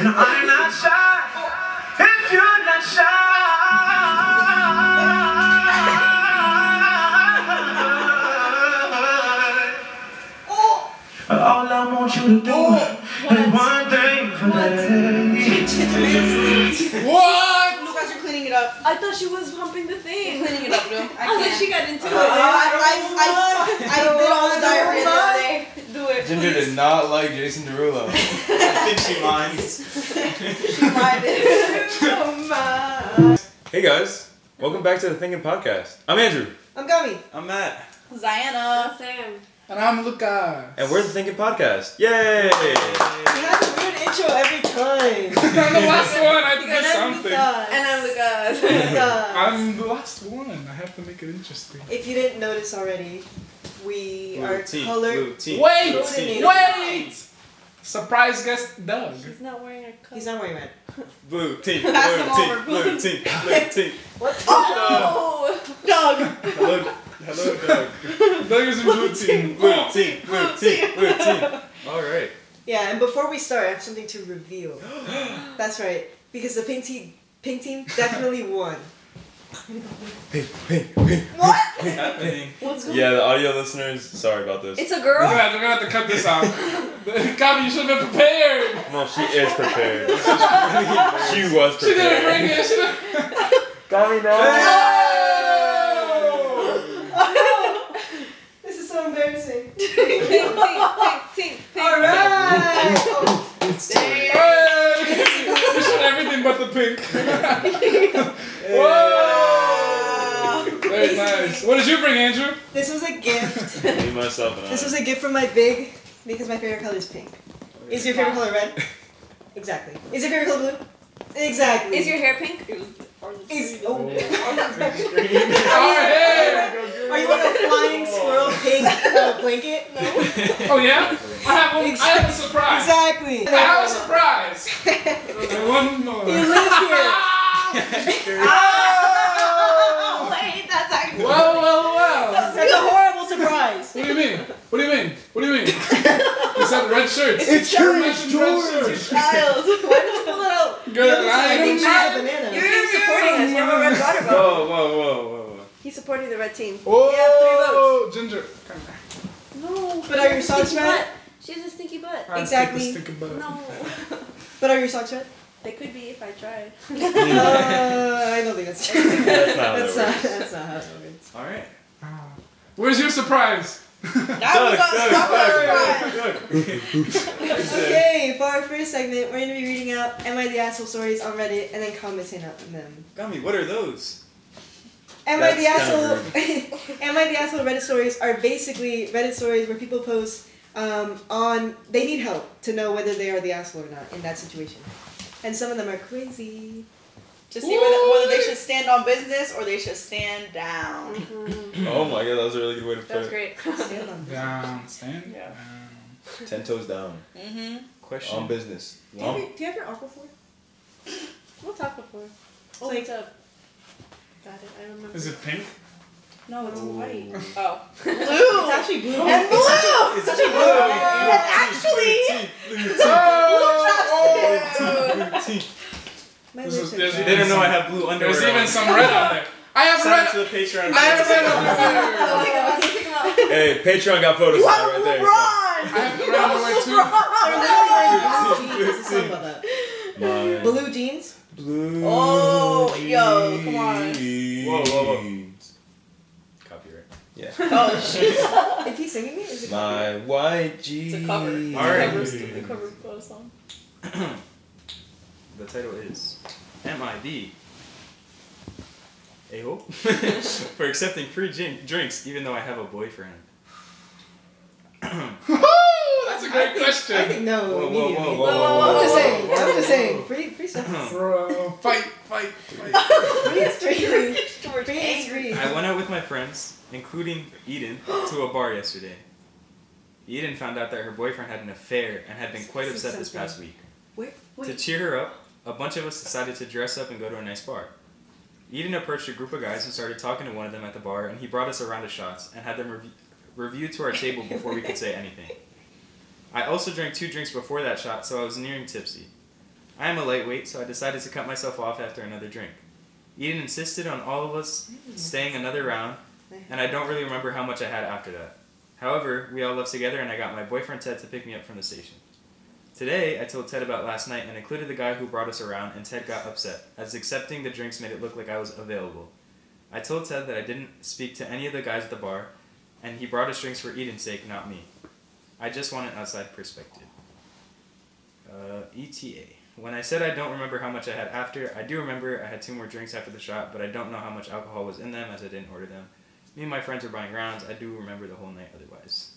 No, I'm not shy. If you're not shy. All I want you to do is one thing for me. What? Lucas, you're cleaning it up. I thought she was humping the thing. You're cleaning it up, Blue. I thought she got into it. I did all the diarrhea the other day. Do it. Ginger did not like Jason Derulo. I think she minds. She minded. Hey guys, welcome back to the Thinking Podcast. I'm Andrew. I'm Gummy. I'm Matt. Ziana. Sam. And I'm Lucas. And we're the Thinking Podcast. Yay! You have a weird intro every time. I'm the last one. I have to do And I'm something. Lucas. And I'm Lucas. I'm the last one. I have to make it interesting. If you didn't notice already, we Blue are team, colored. blue team, Wait! blue team. Wait! Surprise guest Doug. He's not wearing a coat. He's not wearing red. Blue team, Pass him blue over, team, blue team, blue team. What? Oh! Doug. Hello, Doug. Doug is in blue team. Blue team, blue team, blue team. All right. Yeah, and before we start, I have something to reveal. That's right, because the pink team definitely won. What? What's happening? What's going on? Yeah, the audio listeners, sorry about this. It's a We're girl? gonna have to cut this out. Gabby, you should have been prepared. Well, she is prepared. She was She didn't bring prepared. it. She didn't. Gabby, no! This is so embarrassing. Pink. Alright! Hey! You should everything but the pink. Whoa! Very nice. What did you bring, Andrew? This was a gift. Me, myself, and I. This was a gift from my big, because my favorite color is pink. Is your favorite color red? Exactly. Is your favorite color blue? Exactly. Is your hair pink? Is, oh. Oh, hey! Are you like a flying squirrel pink blanket? No. Oh, yeah? I have a surprise. Exactly. I have a surprise. One more. He lives here. Oh, wait, that's actually. Well. That's a horrible surprise. What do you mean? What do you mean? What do you mean? It's that red shirts. It's George. Child. Why did you pull it out? Good. I think she's a banana. You're supporting us. You have a red water Whoa, bottle. whoa. He's supporting the red team. Whoa. You have 3 votes. Ginger. Come back. No. But are your socks Stinky red? butt. She has a stinky butt. I'll Exactly. take the stick above. No. But are your socks red? They could be if I tried. I don't think that's true. That's not how that works. That's not how it works. All right. Where's your surprise? Okay, for our first segment, we're going to be reading out Am I the Asshole stories on Reddit and then commenting on them. Gummy, what are those? Am I the That's Asshole? kinda Am I the Asshole Reddit stories are basically Reddit stories where people post on, they need help to know whether they are the asshole or not in that situation. And some of them are crazy. To see whether they should stand on business or they should stand down. Oh my god, that was a really good way to That was put it. great. Stand on business. Down. Stand. Yeah. Down. 10 toes down. Mm-hmm. Question. On business. Do you have your Aquaphor? We'll talk before. Oh, Like- what's up? Got it. I remember. Is it pink? No, it's white. Oh. It's actually blue. And blue! It's Such a blue. And actually, My This lips is- are there's- dry. They don't know I have blue underwear. There's even on. some red on there. I have Sign red. up to the Patreon. I have red on there. Hey, Patreon got photos you of have that a right there. LeBron! I have red on there too. There's a song about that. My Blue jeans? blue Oh, yo, come on. Whoa. Copyright. Yeah. Oh, shit. Is he singing it? Is it My white jeans. It's a cover. It's Alright. a cover of a song. The title is Am I the a-hole for accepting free drinks even though I have a boyfriend? That's a great question. I think no, Whoa, immediately. whoa. I'm just saying. Free stuff. Fight. Free is free. George Free is angry. free. I went out with my friends, including Eden, to a bar yesterday. Eden found out that her boyfriend had an affair and had been quite upset this past week. Wait. To cheer her up, a bunch of us decided to dress up and go to a nice bar. Eden approached a group of guys and started talking to one of them at the bar, and he brought us a round of shots and had them review to our table before we could say anything. I also drank 2 drinks before that shot, so I was nearing tipsy. I am a lightweight, so I decided to cut myself off after another drink. Eden insisted on all of us staying another round, and I don't really remember how much I had after that. However, we all left together and I got my boyfriend Ted to pick me up from the station. Today, I told Ted about last night and included the guy who brought us around, and Ted got upset, as accepting the drinks made it look like I was available. I told Ted that I didn't speak to any of the guys at the bar, and he brought us drinks for Eden's sake, not me. I just want an outside perspective. ETA. When I said I don't remember how much I had after, I do remember I had 2 more drinks after the shot, but I don't know how much alcohol was in them as I didn't order them. Me and my friends were buying rounds. I do remember the whole night otherwise.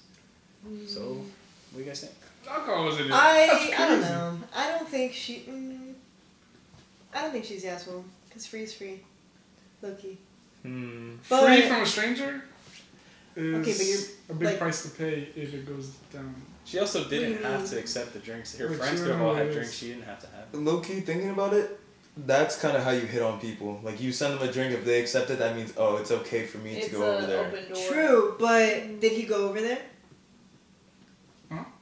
So, what do you guys think? Alcohol was in it. I don't know. I don't think she. I don't think she's the asshole. Because free is free. Low key. But, Free from a stranger is Okay, but you're, a big like- price to pay if it goes down. She also do you didn't have mean? to accept the drinks. Her Which friends you could have know all had is- drinks. She didn't have to have them. Low key, thinking about it, that's kind of how you hit on people. Like, you send them a drink, if they accept it, that means, oh, it's okay for me It's to go over an there. open door. True, but did he go over there?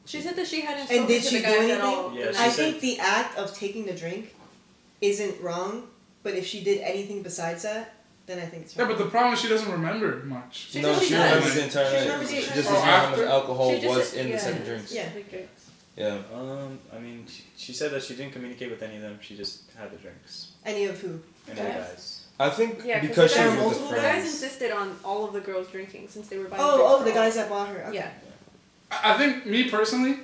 She said that she hadn't And spoken did to she the do guys anything? at all. Yeah, the she I night. said- think the act of taking the drink isn't wrong, but if she did anything besides that, then I think it's Yeah, wrong. but the problem is she doesn't remember much. She No, said she she does. remembers the entire She night. remembers She the just entire doesn't know night. how much alcohol She just was said- in the yeah. second drinks. Yeah. Big drinks. Yeah. I mean, she said that she didn't communicate with any of them. She just had the drinks. Any of who? Any of the Guys? guys. I think Yeah, because she there was were with the multiple The guys friends. insisted on all of the girls drinking since they were buying Oh, drinks the for all. guys that bought her. Okay. Yeah. I think me personally,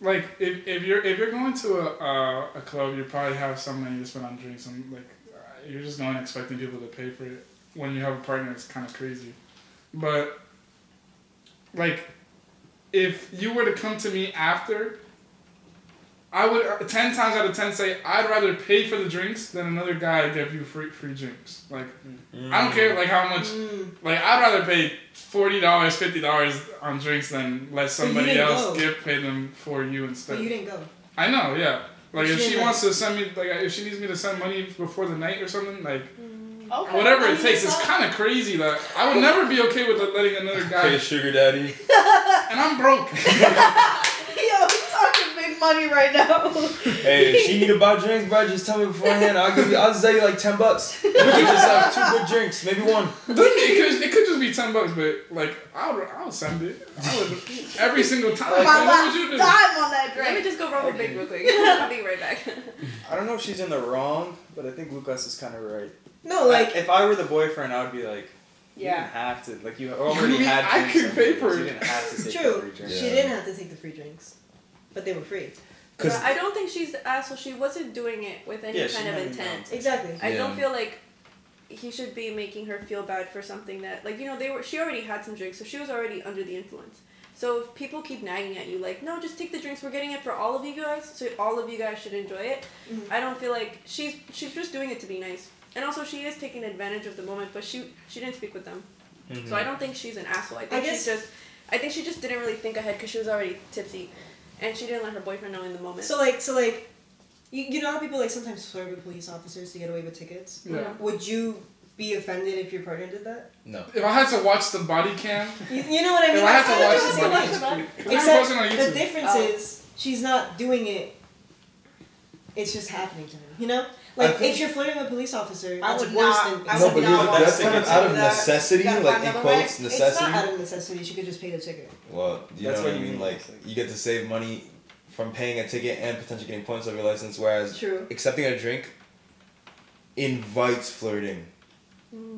like if you're going to a club, you probably have some money to spend on drinks, and like you're just going expecting people to pay for it. When you have a partner, it's kind of crazy. But like, if you were to come to me after, I would 10 times out of 10 say I'd rather pay for the drinks than another guy give you free drinks. Like I don't care like how much. Like I'd rather pay $40, $50 on drinks than let somebody didn't else go. pay them for you But instead. you didn't go. I know, yeah. Like if She she didn't wants to send me, like if she needs me to send money before the night or something, like Okay. whatever I it mean, takes, it's it's not- kind of crazy that I would never be okay with letting another Pay guy, a sugar daddy. and I'm broke. Yo, we talking big money right now. Hey, if she need to buy drinks, bro, just tell me beforehand. I'll just tell you like $10. We can just have 2 good drinks, maybe 1. It could just be $10, but like I would send it. I would every single time. My Like, what last would you do? time on that Let me drink. just go rub a big real quick. I'll be right back. I don't know if she's in the wrong, but I think Lucas is kind of right. No, like, if I were the boyfriend, I would be like, you Yeah. didn't have to. Like, you already mean had I drinks could on pay you, for so it? You didn't have to take the true. free drink. She Yeah. didn't have to take the free drinks, but they were free. But Cause I don't think she's the asshole. She wasn't doing it with any Yeah, she kind of had intent. no- Exactly. I don't Yeah. feel like he should be making her feel bad for something that, like, you know, she already had some drinks, so she was already under the influence. So if people keep nagging at you like, no, just take the drinks, we're getting it for all of you guys, so all of you guys should enjoy it. Mhm. I don't feel like she's just doing it to be nice. And also she is taking advantage of the moment, but she didn't speak with them. Mm-hmm. So I don't think she's an asshole. I think she just didn't really think ahead because she was already tipsy, and she didn't let her boyfriend know in the moment. So like, you know how people like sometimes flirt with police officers to get away with tickets? Yeah. Would you be offended if your partner did that? no. If I had to watch the body cam, You know what I mean? if I had to That's watch what the I'm body saying. cam, I'm Except posting on the YouTube. difference Oh. is she's not doing it. It's just happening to her. You know, like think- if you're flirting with a police officer, I that's would worse not- than. I No, would but not here's, want that's to kind of do out of that. necessity, You gotta like find in another way. quotes, It's necessity. not out of necessity. She could just pay the ticket. Well, you That's know what what I you mean? mean, Like, it's like- you get to save money from paying a ticket and potentially getting points off your license, whereas True. accepting a drink invites flirting.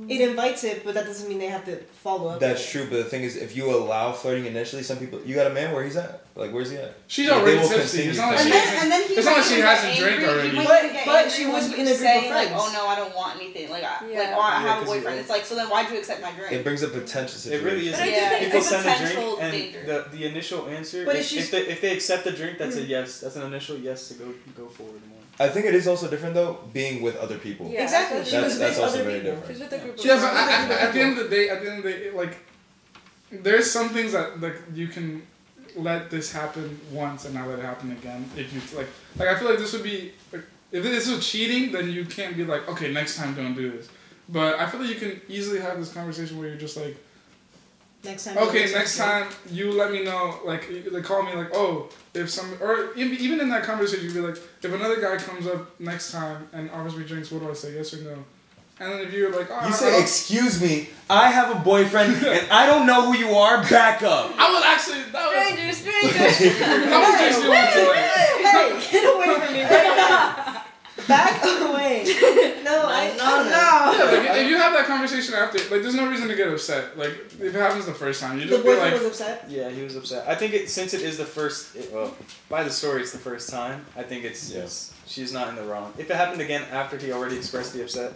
It invites it, but that doesn't mean they have to follow up. That's true, but the thing is, if you allow flirting initially, some people, you got a man, where he's at? Like, where's he at? She's Like, already they will tipsy. It's continue not like to- she And then, hasn't. and then he It's not might like she even hasn't get drank angry. already. He might But- even get but angry she when was you in a group of say, like, friends. oh no, I don't want anything. Like, Yeah. like, oh, I Yeah, have a 'cause boyfriend. you- It's like, so then why'd you accept my drink? It brings a potential It situation. really is. But I do Yeah, think People it's a send a potential drink, and danger. the initial answer, But if if, she's- if they accept the drink, that's a yes. That's an initial yes to go forward more. I think it is also different, though, being with other people. Yeah, Exactly. that's- She was That's with also other very people. different. She's with a group of Yeah, but friends. at the end of the day, like, there's some things that like you can let this happen once and not let it happen again. If you like I feel like this would be like, if this was cheating, then you can't be like, okay, next time don't do this. But I feel like you can easily have this conversation where you're just like, Next time. Okay, next time you let me know. Like they call me like, oh, if some or even in that conversation, you'd be like, if another guy comes up next time and offers me drinks, what do I say? Yes or no? And then if you're like, oh, You say, excuse me, I have a boyfriend and I don't know who you are, back up. I was actually Strangers. How much drinks do you want today? Hey, get away from me right now. Back away. No, I don't know. Yeah, like if you have that conversation after, like there's no reason to get upset. Like if it happens the first time, you The just be boyfriend like, was upset. Yeah, he was upset. I think since it is the first, well, by the story, it's the first time. I think she's not in the wrong. If it happened again after he already expressed the upset,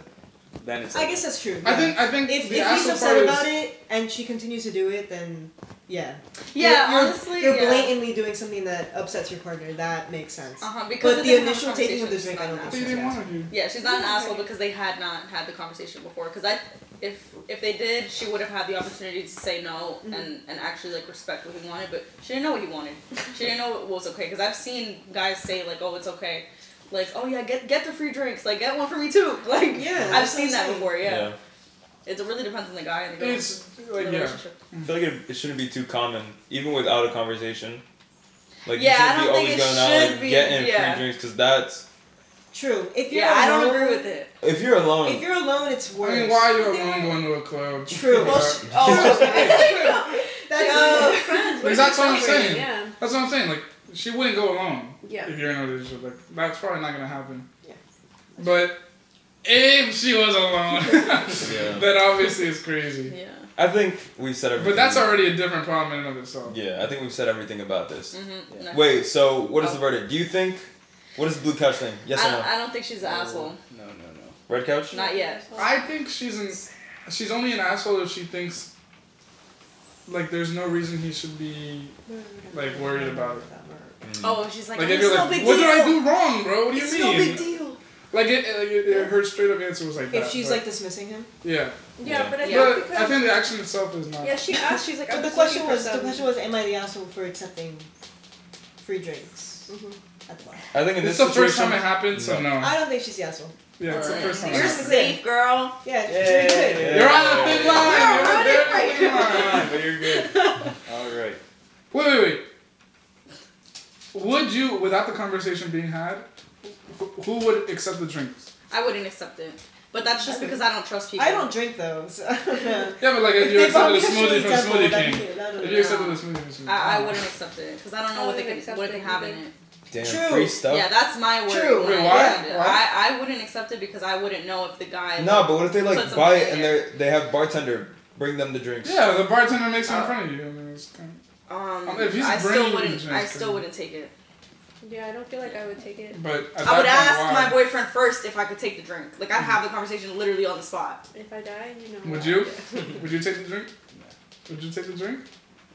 then it's. I guess that's true. I think If the he's asshole upset part about is, it and she continues to do it, then yeah. Yeah, You're- honestly, you're yeah. blatantly doing something that upsets your partner. That makes sense. Because But they the didn't have a initial taking of the conversation, drink, I don't she's think they so. didn't want to. Yeah, she's not an asshole because they had not had the conversation before. Because if they did, she would have had the opportunity to say no and actually like respect what he wanted. But she didn't know what he wanted. She didn't know what was okay. Because I've seen guys say like, oh, it's okay. Like, oh yeah, get the free drinks. Like, get one for me too. Like, Yeah, I've that's seen what I'm that saying. before. Yeah. It really depends on the guy and the girl. It's the like yeah. relationship. I feel like it shouldn't be too common, even without a conversation. Like Yeah, I you shouldn't be don't always think it going out should like be, getting yeah. free drinks because that's True. If you're Yeah, I don't alone, agree with it. if you're alone. If you're alone, it's worse. I mean, why are you alone going to a club? True. Well, That's friends. Because that's what I'm saying. Yeah. That's what I'm saying. Like she wouldn't go alone Yeah. if you're in a relationship. Like that's probably not gonna happen. Yeah. But if she was alone, Yeah. that obviously is crazy. Yeah. I think we've said everything. But that's already a different problem in and of itself. Yeah, I think we've said everything about this. Mm-hmm. No. Wait, so what is the verdict? Do you think? What is the blue couch thing? Yes or no? I don't think she's an asshole. No. Red couch? Not yet. I think she's only an asshole if she thinks like there's no reason he should be like worried about it. Oh, she's like, Like oh, if it's you're no like, big what deal. did I do wrong, bro? What do you It's mean? no big deal. Like her straight up answer was like that. if she's but- like dismissing him. yeah. Yeah, but I think But because I think the action itself is not. yeah, she asked. She's like, But I'm the just question looking was, for some- am I the asshole for accepting free drinks at the bar? I think in It's this the first time situation. it happened, so no. I don't think she's the asshole. Yeah, it's the Alright. first time. You're it happened. safe, girl. Yeah, Yeah. she's good. You're on a thin line. You're running there on right a thin line. But you're good. All right. Wait. Would you, without the conversation being had, who would accept the drinks? I wouldn't accept it. But that's just because I don't trust people. I don't drink though, so I don't know. Yeah, but like if you they brought accepted a me smoothie Shirley from Temple, Smoothie that'd King, be- I don't if know. you accepted a smoothie from Smoothie King, I wouldn't accept it because I don't know I what they wouldn't could accept what they it can have in either. it. Damn, True. free stuff. Yeah, that's my word. True. Wait, when why? I did it. Why? I wouldn't accept it because I wouldn't know if the guy. No, but what if they Put like some buy money it and in they have bartender bring them the drinks? Yeah, the bartender makes it in front of you. I mean, it's kind if he's I bringing still you wouldn't. the I drinks, still then- wouldn't take it. Yeah, I don't feel like I would take it But at I would that ask point, my why? boyfriend first if I could take the drink. Like I'd have the conversation literally on the spot. if I die. You know. Would you? Would you take the drink? Would you take the drink?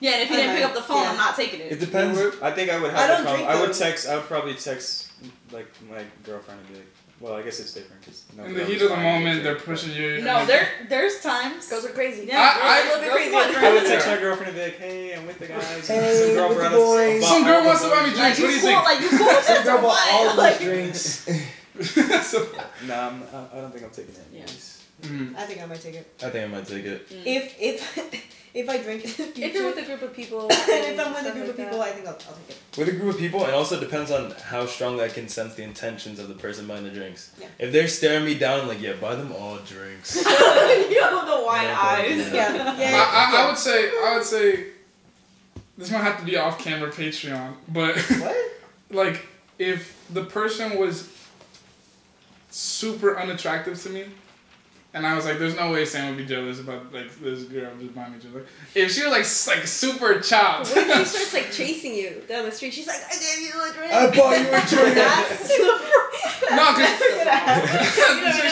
Yeah, and if he didn't pick up the phone, Yeah. I'm not taking It it. depends. I think I would I have don't the drink, I would though. text. I would probably text like my girlfriend and be like, well, I guess it's different because In the heat of the moment, they're pushing you. No, there's times. Girls are crazy. Yeah, I- girls are a little bit girls crazy. want I would text Yeah. my girlfriend and be like, hey, I'm with the guys. Hey, some girl with the brought us boys. a Some girl wants to buy me bottle Like drinks. you What do you cool, think? like you cool with This this girl or bought all what? of Like, those drinks. So- No, I don't think I'm taking it. Yeah. Mm. I think I might take it. I think I might take it. If I drink in the future, If you're with a group of people. and if I'm with a stuff group like of people, that. I think I'll take it. With a group of people, and also depends on how strongly I can sense the intentions of the person buying the drinks. Yeah. If they're staring me down, like, yeah, buy them all drinks. you know the wide Yeah, eyes. Yeah. I would say this might have to be off camera Patreon, but What? like if the person was super unattractive to me, and I was like, there's no way Sam would be jealous about like this girl just buying me drinks. Like, if she was like super chopped, What if she starts like chasing you down the street? She's like, I gave you a drink. I bought you a drink. That's super. no, because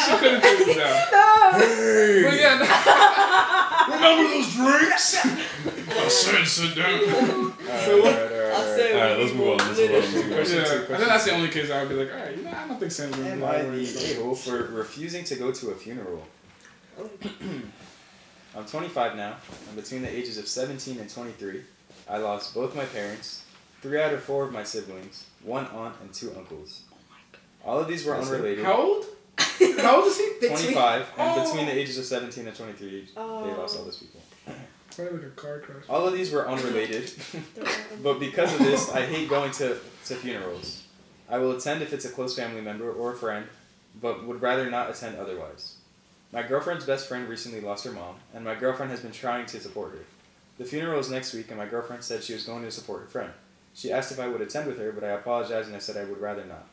she couldn't do it now. Hey, But yeah, remember those drinks? I said sit down. Alright, let's move on. Let's move on. But yeah, I think that's the only case I would be like, alright, I don't think Sam's gonna Am be I that way. the a-hole for refusing to go to a funeral? I'm 25 now, and between the ages of 17 and 23, I lost both my parents, 3 out of 4 of my siblings, 1 aunt, and 2 uncles. All of these were unrelated. How old? How old is he? 25, and Oh. between the ages of 17 and 23, they Oh. lost all those people. Probably like a car crash. All of these were unrelated, but because of this, I hate going to funerals. I will attend if it's a close family member or a friend, but would rather not attend otherwise. My girlfriend's best friend recently lost her mom, and my girlfriend has been trying to support her. The funeral is next week, and my girlfriend said she was going to support her friend. She asked if I would attend with her, but I apologized and I said I would rather not.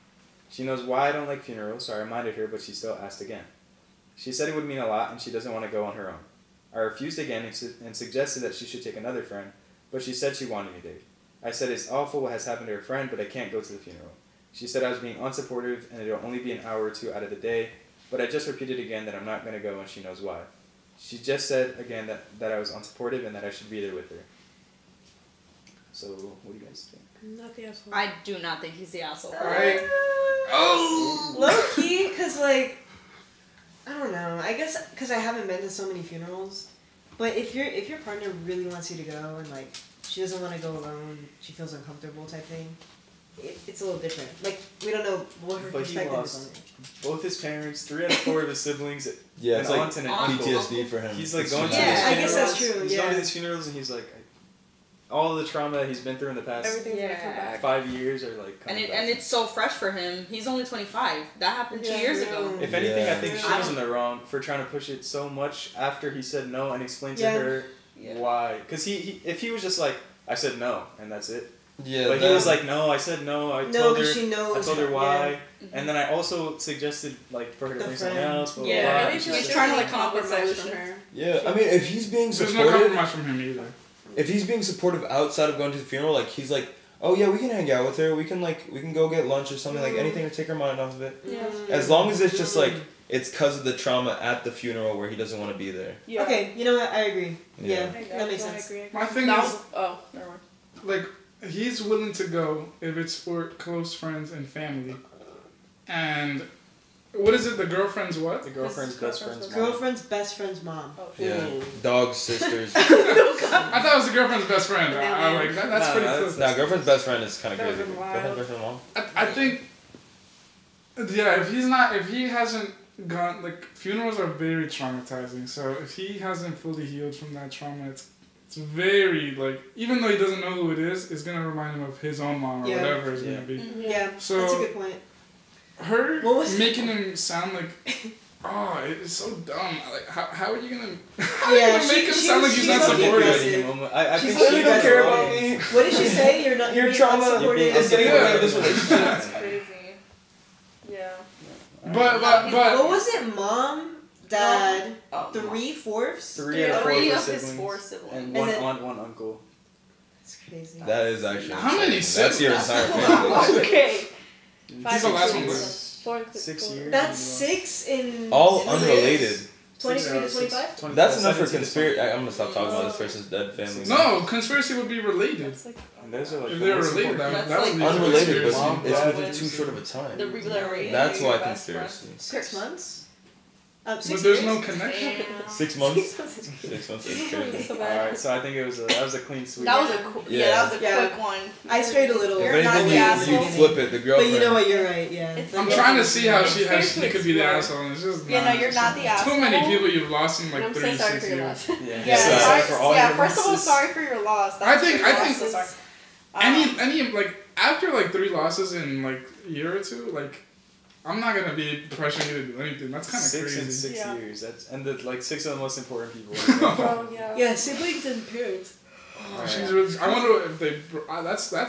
She knows why I don't like funerals, so I reminded her, but she still asked again. She said it would mean a lot, and she doesn't want to go on her own. I refused again and suggested that she should take another friend, but she said she wanted me to. I said it's awful what has happened to her friend, but I can't go to the funeral. She said I was being unsupportive and it'll only be an hour or two out of the day, but I just repeated again that I'm not going to go and she knows why. She just said again that I was unsupportive and that I should be there with her. So, what do you guys think? Not the asshole. I do not think he's the asshole. Right. Oh! Low key, because, like, I don't know. I guess because I haven't been to so many funerals. But if your partner really wants you to go and, like, she doesn't want to go alone, she feels uncomfortable type thing, it's a little different. Like, we don't know what her But he perspective lost is on it. both his parents, 3 out of 4 of his siblings, Yeah, an it's like aunt and an uncle. PTSD for him. He's like It's going to just- his Yeah, I funerals. guess that's true, He's yeah. going to his funerals and he's like, all the trauma he's been through in the past Everything's gonna come Yeah. back. 5 years are like And coming back. it's so fresh for him. He's only 25. That happened 2 Yeah. years ago. If anything, I think Yeah. she was in the wrong for trying to push it so much after he said no and explained to Yeah. her Yeah. why. Because if he was just like, I said no and that's it. Yeah, But he was like, no, I said no. I No, told her. because she knows. I told her why. Mhm. And then I also suggested like for her to The bring something friend. else. Blah, Yeah, blah, blah. I And didn't she feel said- like trying to, like, compromise compromise from from her. Yeah, I mean, if he's being There's no supportive, compromise from him either. if he's being supportive outside of going to the funeral, like he's like, oh yeah, we can hang out with her. We can go get lunch or something, like anything to take her mind off of it. Yeah. As long as it's just like it's because of the trauma at the funeral where he doesn't want to be there. Yeah. Okay, you know what? I agree. Yeah. Yeah, that makes sense. My thing That is, was, oh, never mind. like, he's willing to go if it's for close friends and family. And what is it? The girlfriend's what? The girlfriend's best friend's mom. Girlfriend's best friend's mom. Oh, Yeah, dogs, sisters. I thought it was the girlfriend's best friend. I like that's No, pretty no, close. Nah, girlfriend's best friend is kind of That crazy. would've been Girlfriend's wild. best friend, mom. I think, yeah, if he hasn't gone, like, funerals are very traumatizing. So if he hasn't fully healed from that trauma, it's very, like, even though he doesn't know who it is, it's gonna remind him of his own mom or Yeah. whatever it's Yeah. gonna be. Yeah, So that's a good point. her What was- making him sound like, oh, it's so dumb. Like, how are you gonna, Yeah, gonna make him she sound was- like he's she's not fucking supportive? aggressive. I She's think literally she don't does care wrong. about me. What did she say? You're not. Your being trauma unsupportive. is getting away with this relationship. That's crazy. Yeah. But What was it? Mom, dad, Oh, 3/4. 3 out of 4 Three of of his his 4 siblings. siblings. And And one then- aunt, one uncle. That's crazy. That is actually. How many insane. That's your siblings? entire family. Okay. He's the last one. Six. 6 years. That's 6 in. All in unrelated. 23 to 25. That's enough for conspiracy. I'm gonna stop talking about this person's dead family. No, conspiracy would be related. That's like And those are like If the they're most related, important That's that would like be Unrelated, but Mom, it's dad, within too short of a time. The regularity. That's your why best friend. conspiracy. 6 months. 6 But there's years? no connection. Damn. 6 months. 6 months. 6 months is crazy. so All bad. right, so I think that was a clean sweep. That was a that was a Yeah. quick one. I strayed a little. If You're not anything, the you asshole. flip it. The But girlfriend. you know what? You're right. Yeah. It's- I'm Yeah. trying to see how It's she fair to could be the explore. asshole. And it's just Yeah, no, you're not the asshole. Too many people you've lost in like I'm so 3, sorry 6 for your years. loss. Yeah. Yeah, Sorry sorry, for all yeah. your First of all, losses. sorry for your loss. I That's think- your I loss, think- so sorry. Any like after like 3 losses in like a year or 2, like I'm not gonna be pressuring you to do anything. That's kind of 6 in crazy. 6 Yeah. years. That's and the like 6 of the most important people. Bro, yeah. Yeah, siblings and parents. Alright. She's really, I wonder if they.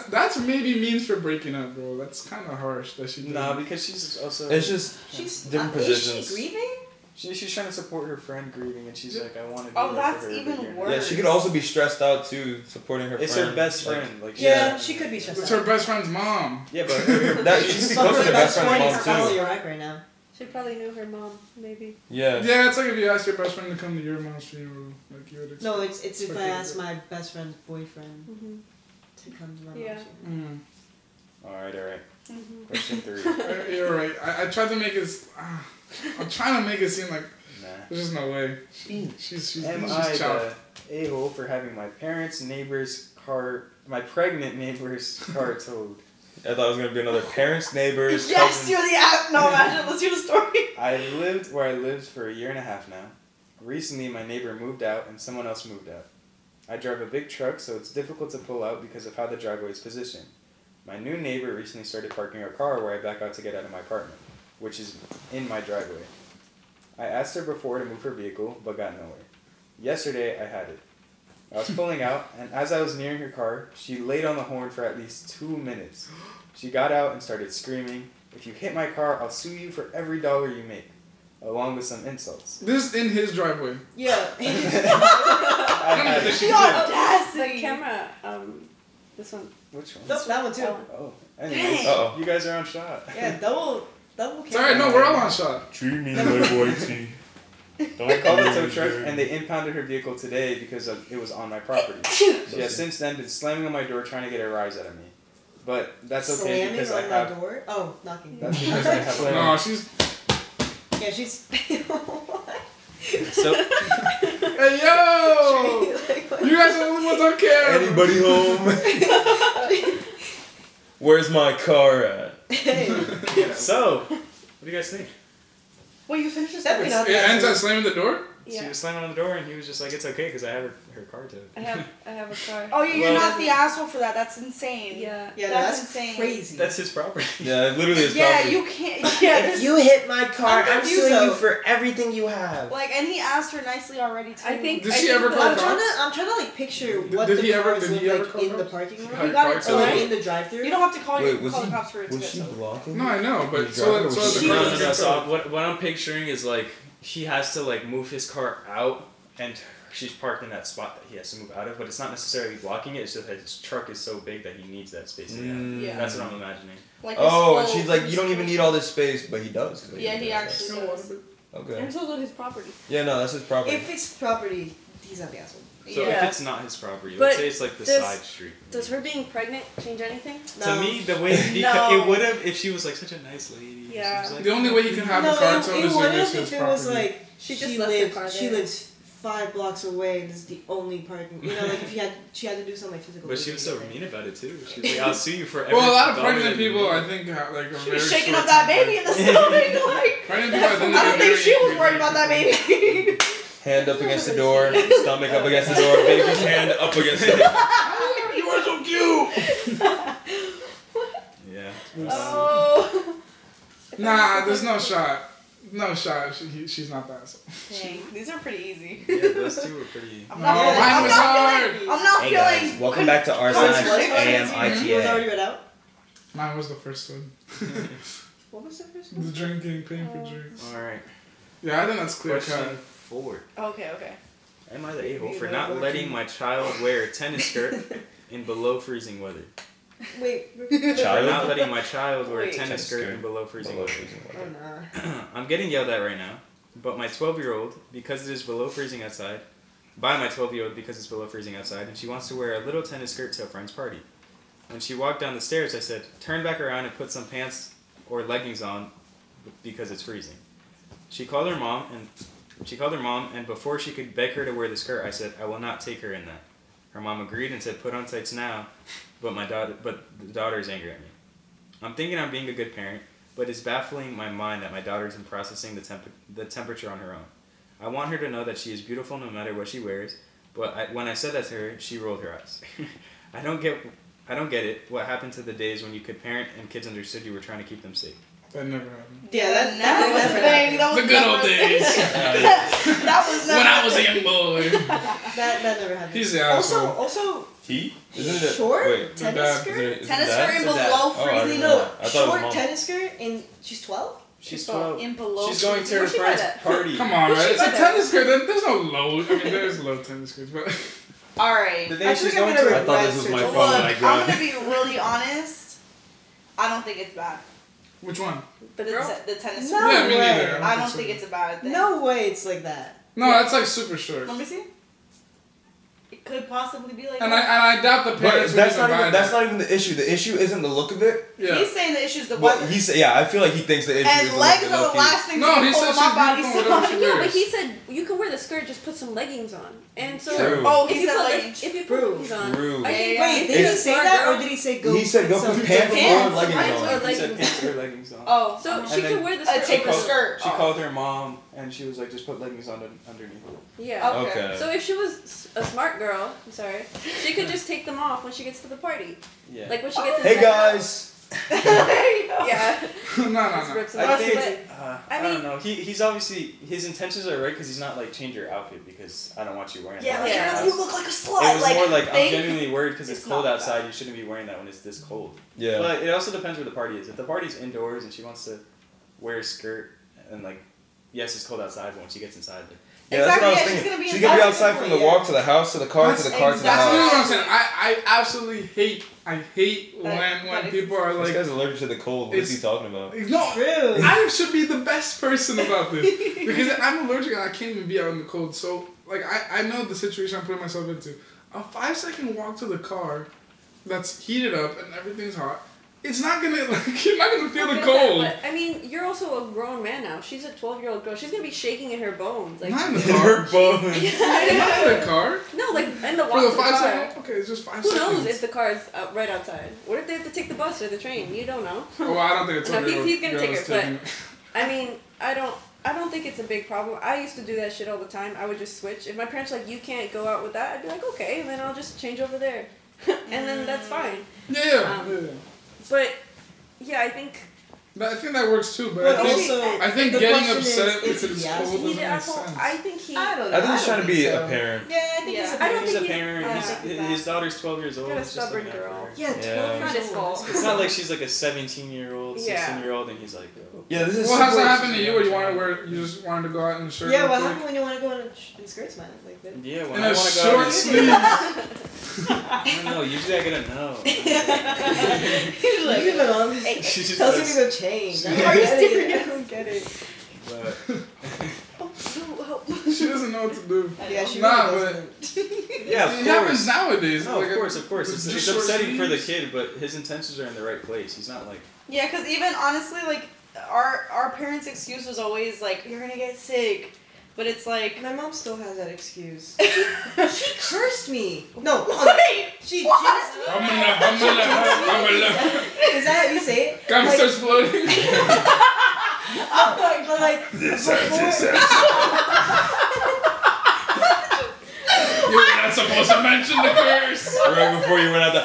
That's maybe means for breaking up, bro. That's kind of harsh that she did. Nah, because she's also It's just She's different Is positions. she grieving? she's trying to support her friend grieving, and she's like, I want to. Oh, there that's for her, even but you're not. worse. Yeah, she could also be stressed out too, supporting her It's friend. her best Like, friend. Like Yeah, she could be stressed It's out. her best friend's mom. Yeah, but her, That she could be But close to her her best friend friend's is mom probably too. Iraq right now. She probably knew her mom, maybe. Yeah. Yeah, it's like if you ask your best friend to come to your mom's funeral, like you would expect. No, it's if I Okay. ask my best friend's boyfriend Mm-hmm. to come to my Yeah. mom's funeral. Mm. all right. Mm-hmm. Question 3. You're right. I tried to make it. I'm trying to make it seem like Nah. there's just no way. She's Am she's I chopped. the a-hole for having my pregnant neighbor's car towed? I thought it was gonna be another parents, neighbors, Yes, cousins. you're the ass. No, imagine. Let's hear the story. I lived where I lived for a year and a half now. Recently, my neighbor moved out and someone else moved out. I drive a big truck, so it's difficult to pull out because of how the driveway is positioned. My new neighbor recently started parking her car where I back out to get out of my apartment, which is in my driveway. I asked her before to move her vehicle, but got nowhere. Yesterday, I had it. I was pulling out, and as I was nearing her car, she laid on the horn for at least 2 minutes. She got out and started screaming, "If you hit my car, I'll sue you for every dollar you make," along with some insults. This in his driveway. Yeah. I had it. The audacity. The camera, this one. Which one? That one too. That one. Oh, anyways, Uh-oh. you guys are on shot. Yeah, double It's alright, no, we're all on shot. Treat me like whitey. I called the tow truck and they impounded her vehicle today because it was on my property. She has since then been slamming on my door trying to get a rise out of me. But that's okay Slamming because on I have. my door? Oh, knocking. That's because I have. No, she's. Yeah, she's. So Hey yo! You guys are the only ones on camera. Anybody home? Where's my car at? so, what do you guys think? Well, you finished this. Definitely not. It ends at slamming the door? She Yeah. was slamming on the door and he was just like, "It's okay because I have her car towed." I have a car. Oh, you're Well- not the asshole for that. That's insane. Yeah. Yeah, no, That's that's insane. crazy. That's his property. Yeah, it literally is Yeah, property. you can't. Yeah, If this, you hit my car, I'm I'm confused, suing you though. for everything you have. like, and he asked her nicely already too. I think. Did I she think ever the- call I'm cops? trying to like picture Did- what did the he ever- cars did look he ever like call in the cops? parking He lot. got You got car it Or like towed. in the drive-through. You don't have to call Wait, call the cops for it to was get she towed. blocking? No, I know, but His so driver the was No, car no, doesn't no, get so towed. what I'm picturing is like he has to like move his car out and she's parked in that spot that he has to move out of, but it's not necessarily blocking it. It's just that his truck is so big that he needs that space to get out. Yeah. That's what I'm imagining. Like his Oh, and full- she's like, you don't even need all this space, but he does. 'cause Yeah, he does. actually No, does. Okay. And so is his property. Yeah, no, that's his property. If it's property, he's not the asshole. So if Yeah. it's not his property, But let's say it's like the does- side street. Does her being pregnant change anything? To me, the way No. it would have if she was like such a nice lady. Yeah. She was like, The only way he can have No, the car it towed is would if it's have his if it was property. like She just left the car she there. lives 5 blocks away and this is the only parking. You know, like if she had to do something like physical. But she was so labor. mean about it too. She was like, "I'll sue you for every." Well, a lot of dollar pregnant that you people, make." I think, have like a She very was shaking short up that temper. baby in the stomach. Like, Pregnant people, I think, I don't think she was worried about that baby. Hand up against the door, stomach up against the door, baby's hand up against the door. You are so cute! Yeah. Oh. Nah, there's no shot. No shot. She's not that. So. Dang, these are pretty easy. Yeah, those two were pretty. I'm No, not feeling. mine I'm was not hard. feeling. I'm not Hey feeling. guys, welcome back to our It side was AM It was already ITA. read out. Mine was the first one. What was the first one? The drinking, paying for drinks. All right. Yeah, I think that's clear Question cut. 4. Okay, okay. Am I the a-hole for You not know, letting my child wear a tennis skirt in below freezing weather? Wait. For Child? not letting my child wear a Wait. tennis Tennis skirt skirt in below freezing Below weather. freezing weather. Oh nah. I'm getting yelled at right now, but my 12-year-old, because it is below freezing outside, by my 12-year-old because it's below freezing outside, and she wants to wear a little tennis skirt to a friend's party. When she walked down the stairs, I said, "Turn back around and put some pants or leggings on because it's freezing." She called her mom, and before she could beg her to wear the skirt, I said, "I will not take her in that." Her mom agreed and said, "Put on tights now," but the daughter is angry at me. I'm thinking I'm being a good parent, but it's baffling my mind that my daughter isn't processing the temperature on her own. I want her to know that she is beautiful no matter what she wears, but when I said that to her, she rolled her eyes. I don't get it. What happened to the days when you could parent and kids understood you were trying to keep them safe? That never happened. Yeah, that that never was a thing. That was The good old never a thing. days. That was never When I a was a thing. young boy. That never happened. He's the Also, asshole. also He? Isn't it? short Wait, tennis dad- skirt. is it Tennis dad? skirt in It's a dad. below Oh, I didn't freezing. know No, that. I thought it was short mom. tennis skirt and she's 12. She's 12. In below. She's going to her Where'd she buy friend's that? party. Come on, right? It's a buy that? tennis skirt. There's no low. I mean, there's low tennis skirts, but All right. The I day feel she's like I'm going gonna to I thought this was my Look, phone when I Look, I'm grabbed gonna be really honest. I don't think it's bad. which one? The The, girl? the tennis No skirt. Yeah, me way. neither. I don't so. think it's a bad thing. No way, it's like that. No, that's like super short. Let me see. It could possibly be like And that. I doubt the But parents that's would not even buy even that's that. not even the issue. The issue isn't the look of it. Yeah. He's saying the issue is the Well, weather. I feel like he thinks the issue is And the legs look are of the last thing No, to he pull said on my she's body. beautiful, So. whatever she Yeah, but wears. he said you can wear the skirt, just put some leggings on. And so True. Oh, if he you said put leggings. if you put True. leggings on, True. I think Yeah, Wait, yeah. did he It's- say that or did he say go? He said go some put pants pants. or leggings Pants on. or He said leggings. pants or leggings on. Oh, So uh-huh. she And can then- wear the skirt. take over the the- skirt. She off. called her mom and she was like, "Just put leggings on underneath." Yeah. Okay. Okay. So if she was a smart girl girl, I'm sorry, she could just take them off when she gets to the party. Yeah. Like when she gets Hey inside the house. guys. Yeah. No. Just rips them I off. think But I I don't mean- know. He's obviously his intentions are right because he's not like change your outfit because I don't want you wearing Yeah, that. like, Yeah. you look like a slut. It was like, more like I'm they- genuinely worried because it's It's cold not outside. bad. You shouldn't be wearing that when it's this cold. Yeah. But it also depends where the party is. If the party's indoors and she wants to wear a skirt and like, yes, it's cold outside, but when she gets inside, like, Yeah, that's what I was Exactly, yeah, she's thinking. gonna be She's gonna be inside outside from the yeah. walk to the house to the car to the car to the That's house. what I'm saying. I absolutely hate That when is- people are This like, guy's allergic to the cold. What is he talking about? no, Really? I should be the best person about this because I'm allergic and I can't even be out in the cold. So like I know the situation I'm putting myself into. A 5-second walk to the car that's heated up and everything's hot. It's not gonna like you're not gonna feel the I get cold. that, but, I mean, you're also a grown man now. She's a 12-year-old girl. She's gonna be shaking in her bones. Like, Not in the In car. her bones. Not in the car. no, like in the walk For to the the 5 car. seconds. Okay, it's just 5 Who seconds. knows if the car's right outside? What if they have to take the bus or the train? You don't know. Oh, well, I don't think it's No, he's gonna take her, I mean, I don't think it's a big problem. I used to do that shit all the time. I would just switch. If my parents were like, you can't go out with that, I'd be like, okay, and then I'll just change over there. And then that's fine. Yeah. But yeah, I think I think that works too, but But I think also, I think the getting question upset is because he it's the cold asshole? doesn't he's the make asshole. sense. I think he. I don't know. I think he's trying to be so. a parent. Yeah, I think Yeah. he's a I don't parent. he's a think parent. he's- His daughter's 12 years old. Got a He's just stubborn looking out for girl. her. Yeah, 12 Yeah. years Not his old. fault. It's not like she's like a 17-year-old, Yeah. 16-year-old, and he's like, oh. Yeah, this is. Well, has that super- happened to you where you just wanted to go out in a shirt? Yeah, real what quick? happened when you want to go in skirts, man? Like that? Yeah, when In I a want to go short out, sleeve. I don't know. Usually I gotta know. He's like, even on. She just Tells him does- to go change. Yeah. I don't get it. I don't get it. But She doesn't know what to do. Yeah, she Nah, really but- doesn't. yeah, It of happens course. nowadays. No, like, of course. It's just short upsetting for the sleeves. kid, but his intentions are in the right place. He's not like, Yeah, because even honestly, like our parents' excuse was always like, "You're gonna get sick," but it's like, My mom still has that excuse. She cursed me. No, she What? jinxed me. Humala. Is that how you say it? Gum Like- starts floating. But like, before, You were not supposed to mention the curse. Right before you went out the.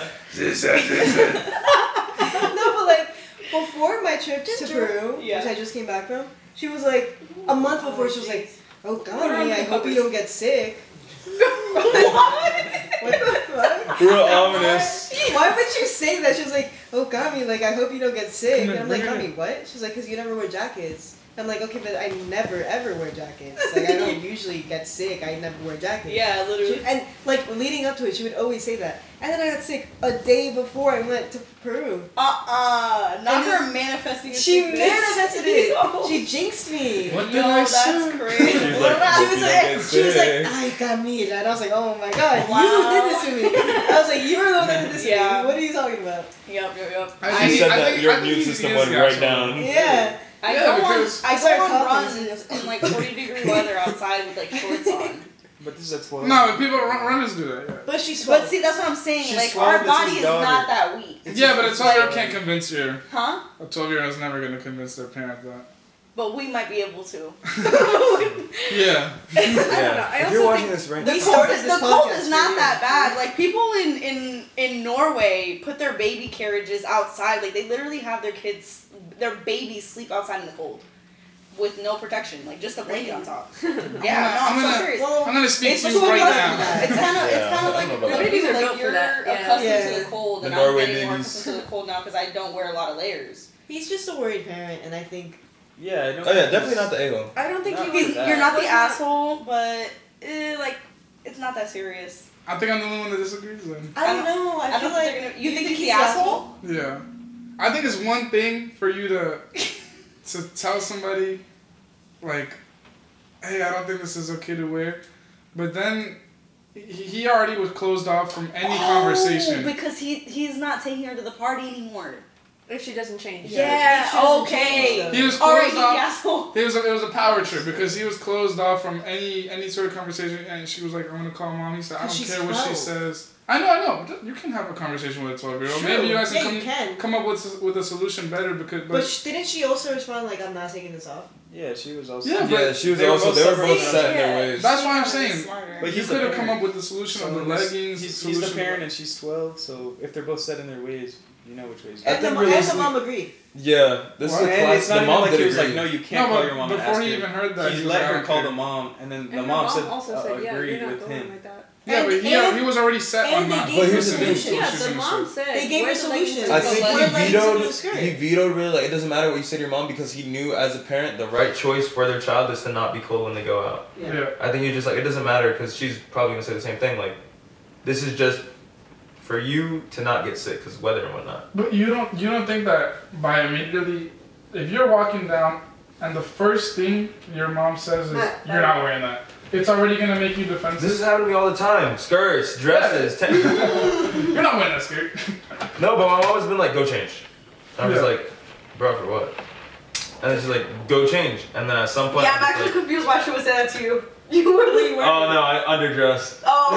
no, but like before my trip to Just Peru, yeah. which I just came back from, she was like a month before. She was like, "Oh God, honey, I hope you don't get sick." What the fuck? Real ominous. Why would you say that? She was like, "Oh God, like I hope you don't get sick." And I'm like, "Honey, what?" She's like, "Cause you never wear jackets." I'm like, "Okay, but I never ever wear jackets. Like I don't usually get sick. I never wear jackets." yeah, literally. And like leading up to it, she would always say that. And then I got sick a day before I went to Peru. Not And her manifesting. She sickness. manifested it. No. She jinxed me. What did No, I that's say? crazy. She's like, She was "You like, don't get she was like, sick." I got me, and I was like, oh my god, Wow. you did this to me. I was like, you were the one that did this to Yeah. me. What are you talking about? Yep. She said that think- your I think immune he's system the went right asshole. down. Yeah. I Yeah, go on. because- I Sorry, go on confidence runs is- in like 40-degree weather outside with like shorts on. but this is a 12. No, people runners do that. Yeah. But she swelled. But see, that's what I'm saying. She's like 12, our it's body his is daughter. not that weak, Yeah, but a 12-year-old Like- can't convince you. huh? A 12-year-old's never gonna convince their parent that. But we might be able to. Yeah. I don't know. I If also you're watching think this right We now. started this The cold podcast is not for that you. bad. Like people in Norway put their baby carriages outside. Like they literally have their babies sleep outside in the cold with no protection, like just a blanket on top. Yeah, no, I'm so serious. Well, I'm gonna speak It's to you so right accustomed to now. that. It's kind of Yeah, it's kind I of don't like know about the that. babies are built like for you're that, yeah. accustomed Yeah. to the cold, The and Norway I'm getting more babies. accustomed to the cold now because I don't wear a lot of layers. He's just a worried parent, and I think Yeah, I don't Oh yeah, think definitely it's- not the a-hole. I don't think Not he really was. that. You're not the was not- asshole, but like it's not that serious. I think I'm the only one that disagrees then. I don't know. I, I feel don't think like they're gonna. You think he's the asshole? Yeah. I think it's one thing for you to tell somebody like, hey, I don't think this is okay to wear. But then he already was closed off from any conversation. Because he's not taking her to the party anymore. If she doesn't change. Yeah, If she doesn't okay. change, though. He was Alright, closed he's off. the asshole. It was a power trip because he was closed off from any sort of conversation, and she was like, "I'm gonna call mom." He said, "I don't She's care what she 12. says." I know. But you can have a conversation with a 12-year-old. Sure. Maybe you guys Yeah, you can can. come up with a solution better because. But didn't she also respond like, I'm not taking this off? Yeah, she was also. Yeah, Yeah, she was They were also. both They were separate both enough. set in their Yeah. ways. That's why I'm She's saying. smarter. But You he's could the have come parent. up with the solution of the in this- leggings. He's solution the of- parent and she's 12, so if they're both set in their ways, you know which ways. I And the, think and the realistically- mom agreed. Yeah, this is a And class. it's not The even mom like did he was agree. like, no, you can't No, call but your mom. and before ask he her. even heard that, He he was let like, I her don't call care. the mom, and then And the her mom said also said, yeah, agreed you're not with going him. like that. Yeah, but he was already set and on they that. gave But her here's the thing. solutions. Yeah, the mom said. They gave her wear the leggings solutions. and I the think What leggings. legs into the skirt? he vetoed really like it doesn't matter what you say to your mom because he knew as a parent the right choice for their child is to not be cold when they go out. Yeah. I think you just like it doesn't matter because she's probably gonna say the same thing. Like, this is just for you to not get sick because weather and whatnot. But you don't think that by immediately, if you're walking down and the first thing your mom says is you're not wearing that, it's already gonna make you defensive. This is happening to me all the time. Skirts, dresses. You're not wearing that skirt. No, but my mom always been like, go change. And I'm just Yeah. like, bro, for what? And then she's like, go change. And then at some point, Yeah, I'm just actually like, confused why she would say that to you. You were really wearing. oh no, I underdressed. Oh.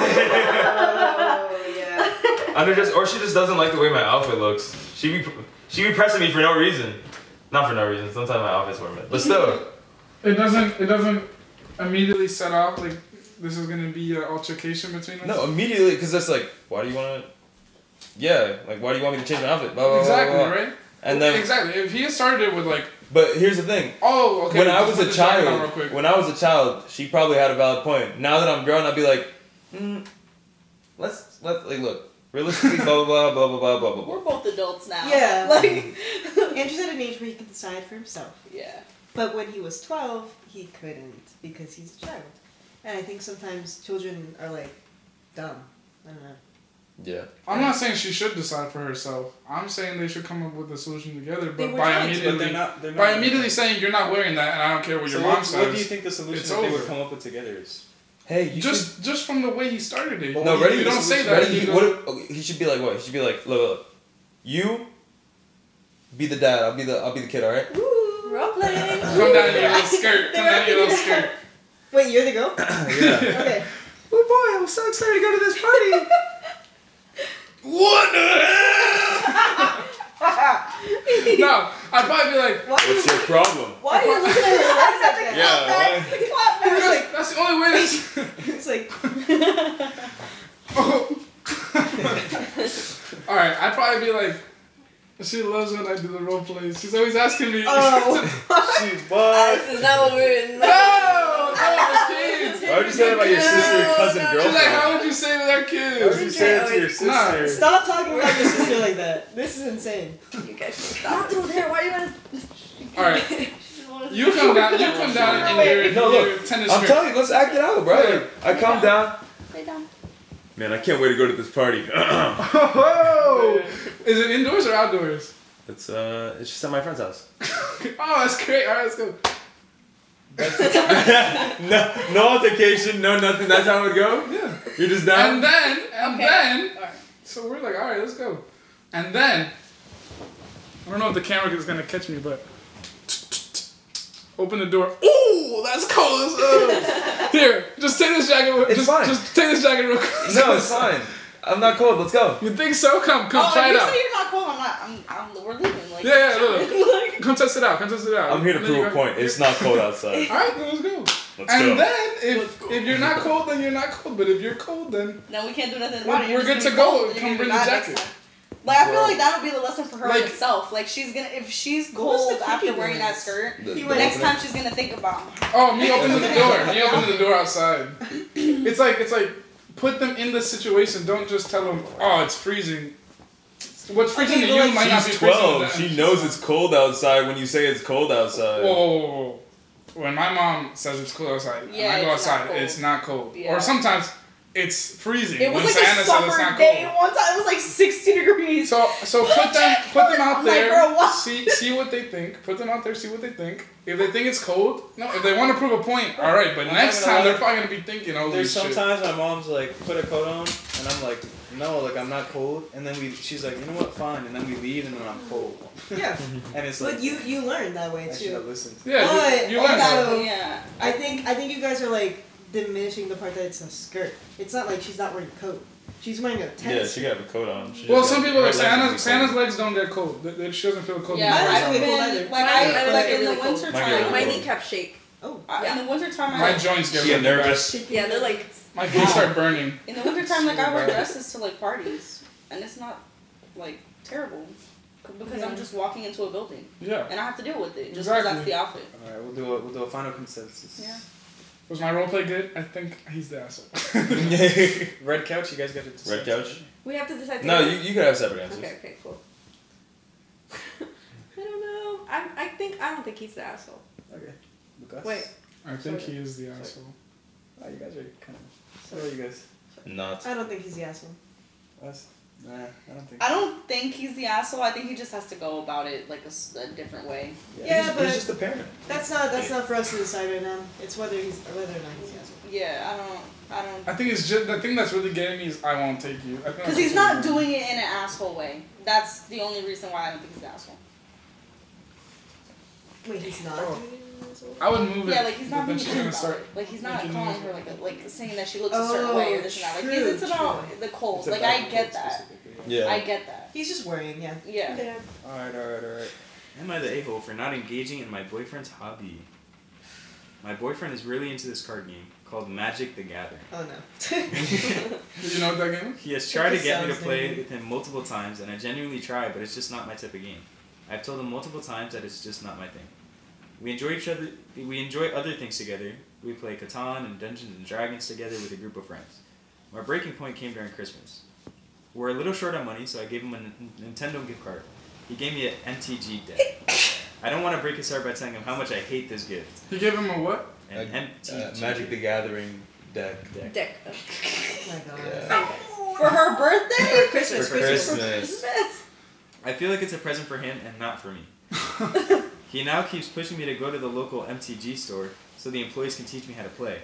Oh, yeah. Underdressed, or she just doesn't like the way my outfit looks. She be pressing me for no reason. Not for no reason. Sometimes my outfits were mid, but still. It doesn't immediately set off like this is gonna be an altercation between us. No, immediately, because that's like, why do you want to? Yeah, like why do you want me to change my outfit? Blah, blah, blah, Exactly, blah, blah. right? And then, Exactly. If he had started it with like, but here's the thing. oh, okay. When I just was put a the jacket on real child, quick. when I was a child, she probably had a valid point. Now that I'm grown, I'd be like, let's like look, realistically, blah blah blah blah blah blah blah blah. We're both adults now. Yeah. Like. Andrew's at an age where he can decide for himself. Yeah. But when he was 12, he couldn't because he's a child. And I think sometimes children are like dumb. I don't know. Yeah. I'm not saying she should decide for herself. I'm saying they should come up with a solution together. They But were by trying to, immediately, They're not. by immediately saying you're not wearing that, and I don't care what So your mom says. what do you think the solution It's that they would over. come up with together is? Hey, you just from the way he started it. Well, no, what do ready? you You don't think say the that. Ready? You He, go, what? Okay, he should be like what? He should be like, look. You be the dad. I'll be the kid. All right. Role playing. come down in your little skirt. Come down in your little skirt. Wait, you're the girl? Yeah. Okay. Oh boy, I'm so excited to go to this party. What the hell? No, I'd probably be like, Why are you, What's your problem? why are you looking at her legs like that? Yeah. He was like, that's the only way to. he was like, Alright, I'd probably be like, she loves when I do the role plays. She's always asking me. oh. She what? This is not what we're in. No, the kids. Why would you say that about your sister, cousin, She's like, how girlfriend? would you say to that How would you kid? say it to your sister? Nah. Stop talking about your sister like that. This is insane. You guys should stop this there. Why are you gonna? Alright, you come down in your, No, your look, tennis I'm shirt. telling you, let's act it out, bro. Yeah. Like, I come down. Lay down. Man, I can't wait to go to this party. Oh, is it indoors or outdoors? It's just at my friend's house. Oh, that's great. Alright, let's go. No altercation, no nothing. That's how it would go. Yeah. You're just down. And then, Alright. so we're like, alright, let's go. And then, I don't know if the camera is gonna catch me, but open the door. Ooh, that's cold as hell. Here, just take this jacket. It's fine. Just take this jacket real quick. No, it's fine. I'm not cold. Let's go. You think so? Come, try if it you out. say you're not cold, we're leaving. Like, Yeah, look. like, Come test it out. I'm here to And then you prove a go- point. It's not cold outside. Alright, then let's go. Let's And go. then, if you're not cold, then you're not cold. But if you're cold, then then we can't do nothing We're- about it. we're You're good just to gonna go. be cold, and Come you're bring gonna the do that next jacket. time. Like, I feel Bro. like that would be the lesson for her Like- herself. Like, she's gonna, if she's What was cold the after thinking wearing that was? skirt, The He the went- next time she's gonna think about. oh, me opening the door. Me opening the door outside. It's like put them in the situation. Don't just tell them, oh, it's freezing. What's freezing Okay, to but you like, might not be She's freezing to 12. them. She knows it's cold outside when you say it's cold outside. Whoa. When my mom says it's cold outside, Yeah, and I go it's not outside, cold. it's not cold. Yeah. Or sometimes it's freezing. It was when like Santa a says it's summer not day. cold. One time it was like 60 degrees. So put them out I'm like, there. bro, what? See what they think. Put them out there. See what they think. If they think it's cold, no. If they want to prove a point, all right. But I'm next not gonna time lie. they're probably gonna be thinking, "Oh, There's shit." sometimes my mom's like, put a coat on, and I'm like, no, like I'm not cold. And then she's like, you know what, fine. And then we leave, and then I'm cold. Yeah, And it's but like, you learn that way I should have too. listened. Yeah, But you learn that. also- Yeah. I think you guys are like diminishing the part that it's a skirt. It's not like she's not wearing a coat. She's wearing a Yeah, tennis. she could have a coat on. She Well, just some got- people her like legs would be Santa's cold. legs don't get cold. She doesn't feel cold. Yeah, Mine I've doesn't feel cold been either. like Mine I doesn't like get in the really cold. winter Mine time. get My cold. kneecaps shake. Oh, In the winter time, My joints get She get really nervous. Yeah, they're like. bad. My feet start burning. in the winter time, like I wear dresses to like parties, and it's not like terrible because Yeah. I'm just walking into a building Yeah. and I have to deal with it just Exactly. because that's the outfit. All right, we'll do a final consensus. Yeah. Was my role play good? I think he's the asshole. Red couch. You guys got to decide. Red couch? We have to decide. No, together? you could have separate answers. Okay, cool. I don't know. I don't think he's the asshole. Okay. Lucas? Wait. I think he is the asshole. Oh, you guys are kind of. So are you guys? Not. I don't think he's the asshole. Us? Nah, I don't think. I don't think he's the asshole. I think he just has to go about it like a different way. Yeah, he's, but he's just a parent. that's not for us to decide right now. It's whether or not he's the asshole. Yeah, I don't. I think it's just the thing that's really getting me is I won't take you. Because he's not doing it in an asshole way. That's the only reason why I don't think he's an asshole. Wait, he's not. Oh. I would move it. Yeah, like he's not but then being she's mean gonna about start. it. Like he's not making calling music. her like saying that she looks a certain way or this and that. Like true, it's about true. the cold. It's Like about I the get cold that. specifically, Yeah. I get that. He's just worrying, yeah. Yeah. Alright. Am I the a-hole for not engaging in my boyfriend's hobby? My boyfriend is really into this card game called Magic the Gathering. Oh no. Do you know what that game is? He has tried to just get me to sounds play new. with him multiple times, and I genuinely try, but it's just not my type of game. I've told him multiple times that it's just not my thing. We enjoy other things together. We play Catan and Dungeons and Dragons together with a group of friends. My breaking point came during Christmas. We're a little short on money, so I gave him a Nintendo gift card. He gave me an MTG deck. I don't want to break his heart by telling him how much I hate this gift. You gave him a what? An MTG Magic the Gathering deck. Dick. Oh my god. Yeah. For her birthday? Christmas, For Christmas. I feel like it's a present for him and not for me. He now keeps pushing me to go to the local MTG store so the employees can teach me how to play.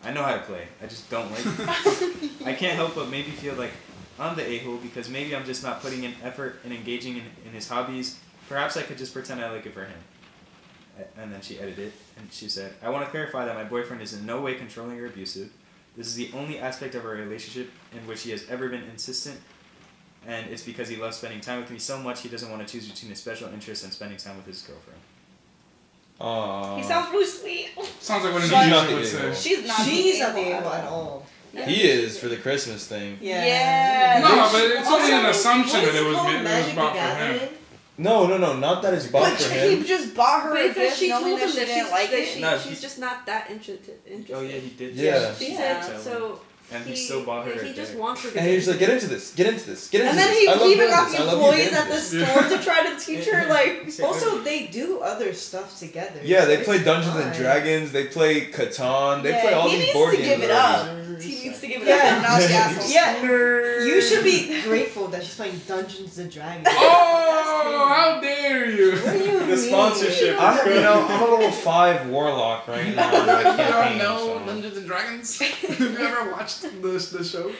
I know how to play, I just don't like it. I can't help but maybe feel like I'm the a-hole because maybe I'm just not putting in effort in engaging in his hobbies. Perhaps I could just pretend I like it for him. And then she edited and she said, I want to clarify that my boyfriend is in no way controlling or abusive. This is the only aspect of our relationship in which he has ever been insistent, and it's because he loves spending time with me so much he doesn't want to choose between his special interests and spending time with his girlfriend. Aww. He sounds really sweet. Sounds like what an She's not Asian the would say. a-hole. She's not She's the not the a-hole able at all. He is for the Christmas thing. Yeah. No, but it's only an Also, assumption what that is it was called? it was Magic the bought for Gathering? him. No, not that it's bought But for he him. just bought her But a it's that gift she knowing told that him she that didn't like it. No, she's just not that interested. Oh yeah, he did. Yeah. She Yeah. said so. And he still bought her He a just deck. wants her to. And he's like, get into this. And then this. he I love even doing got this. the I love you, employees get at the into store to try to teach her like. Also, they do other stuff together. Yeah, they so play it's Dungeons and fine. Dragons. They play Catan. They Yeah, play all he these needs board to games. give it already. up. He needs to give it Yeah. up and not the asshole. Yeah, you should be grateful that she's playing Dungeons and Dragons. Oh, how dare you! What do you The mean? sponsorship. I'm a level 5 warlock right now. in my You don't campaign, know so- Dungeons and Dragons? Have you ever watched the show?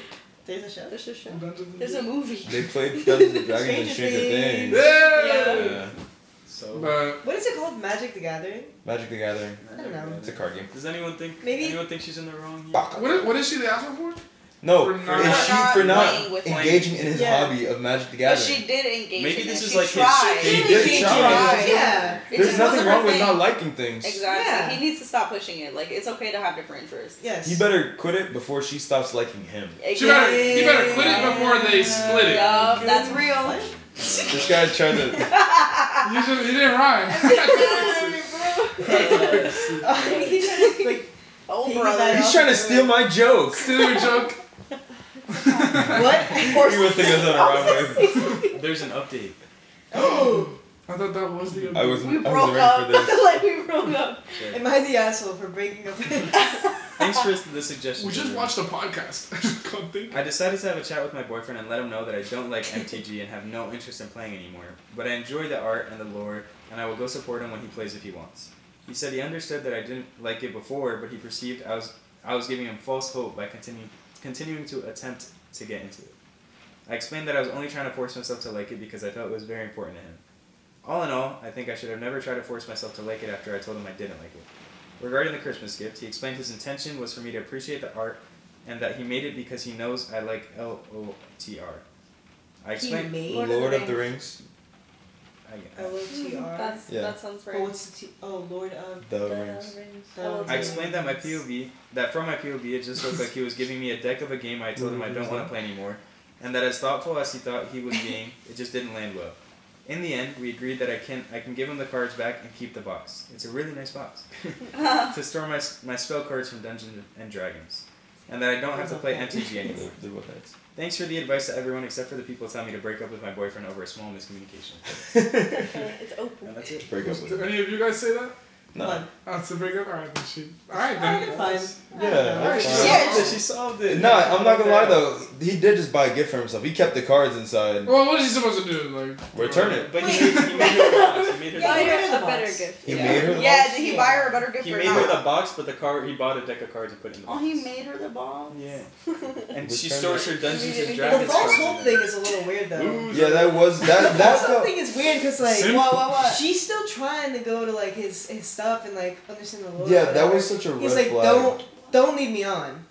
There's a show. There's a show. Dungeons and There's a movie. They played Dungeons and Dragons and Stranger Stranger Things. Things. Yeah. Yeah. So. But What is it called? Magic the Gathering? Magic the Gathering. I don't know. It's a card game. Does anyone think? Maybe- Anyone think she's in the wrong here? Baka. what is she the asshole for? No, For not- is she For for not not playing with engaging in his Yeah. hobby of Magic the But Gathering? she did engage. Maybe in this it. is She like his- tried. He did try. Yeah. It There's just nothing wasn't wrong her with thing. not liking things. Exactly. Yeah. He needs to stop pushing it. Like it's okay to have different interests. Yes. He better quit it before she stops liking him. He better quit it before they split it. Yup, that's real. What? This guy tried to. He didn't rhyme. He tried to, like, Oh, Piggyback brother. He's trying to steal my jokes. Steal your joke. what? You would think I was on a wrong way. There's an update. Oh, I thought that was the. I wasn't We ready broke for up. this. Like we broke up. am I the asshole for breaking up? Thanks for the suggestion. We just watched a podcast. Come think. I decided to have a chat with my boyfriend and let him know that I don't like MTG and have no interest in playing anymore, but I enjoy the art and the lore, and I will go support him when he plays if he wants. He said he understood that I didn't like it before, but he perceived I was giving him false hope by continuing to attempt to get into it. I explained that I was only trying to force myself to like it because I felt it was very important to him. All in all, I think I should have never tried to force myself to like it after I told him I didn't like it. Regarding the Christmas gift, he explained his intention was for me to appreciate the art and that he made it because he knows I like LOTR. I explained... Lord of the Rings. LOTR. That sounds right. Oh, what's the Lord of The Rings. the I explained that from my POV, it just looked like he was giving me a deck of a game I told him I don't want to play anymore, and that as thoughtful as he thought he was being, it just didn't land well. In the end, we agreed that I can give him the cards back and keep the box. It's a really nice box to store my spell cards from Dungeons and Dragons, and that I don't have to play MTG anymore. Thanks for the advice to everyone except for the people telling me to break up with my boyfriend over a small miscommunication. It's open. And that's it. Break up Did with any of you guys say that? No. Oh, it's a breakup? Alright, then Alright, then. Fine. Yeah. Alright, She solved it. No, I'm not gonna lie though. He did just buy a gift for himself. He kept the cards inside. Well, what is he supposed to do? Like Return it. But he made her the box. He made her the Buy box. her a better gift. He made her the Yeah, box? did he buy her a better gift He or made not? her the box, but he bought a deck of cards and put it in the box. Oh, he made her the box? Yeah. And she Return stores it. her Dungeons and The Dragons false cards. hope in thing there. is a little weird though. Yeah, that was The that false hope felt. thing is weird because like Sim- What? she's still trying to go to like his stuff and like understand the Lord. Yeah, or that whatever. was such a red He's like, flag. don't leave me on.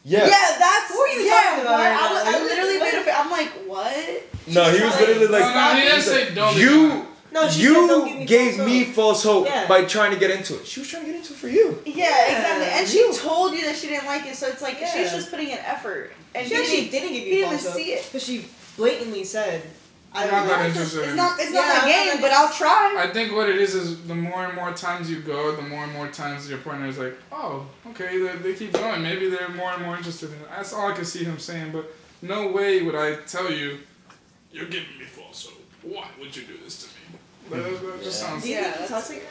Yeah. that's. Who are you talking about right now? I literally made a. I'm like, what? No, he was trying. literally No, like, he didn't say don't. you. No, she said, don't give You me gave false me hope. false hope Yeah. by trying to get into it. She was trying to get into it for you. Yeah, exactly. And she You. told you that she didn't like it, so it's like Yeah. she's just putting in effort. And She he actually didn't, didn't give he you didn't false even hope see it. because she blatantly said, "I I'm don't not that know." interested It's in not. It's Yeah, not my I'm not game, that but I'll try. I think what it is the more and more times you go, the more and more times your partner is like, oh, okay, they keep going. Maybe they're more and more interested in it. That's all I can see him saying. But no way would I tell you, you're giving me false hope. Why would you do this to me? That just sounds. Do you think he talks like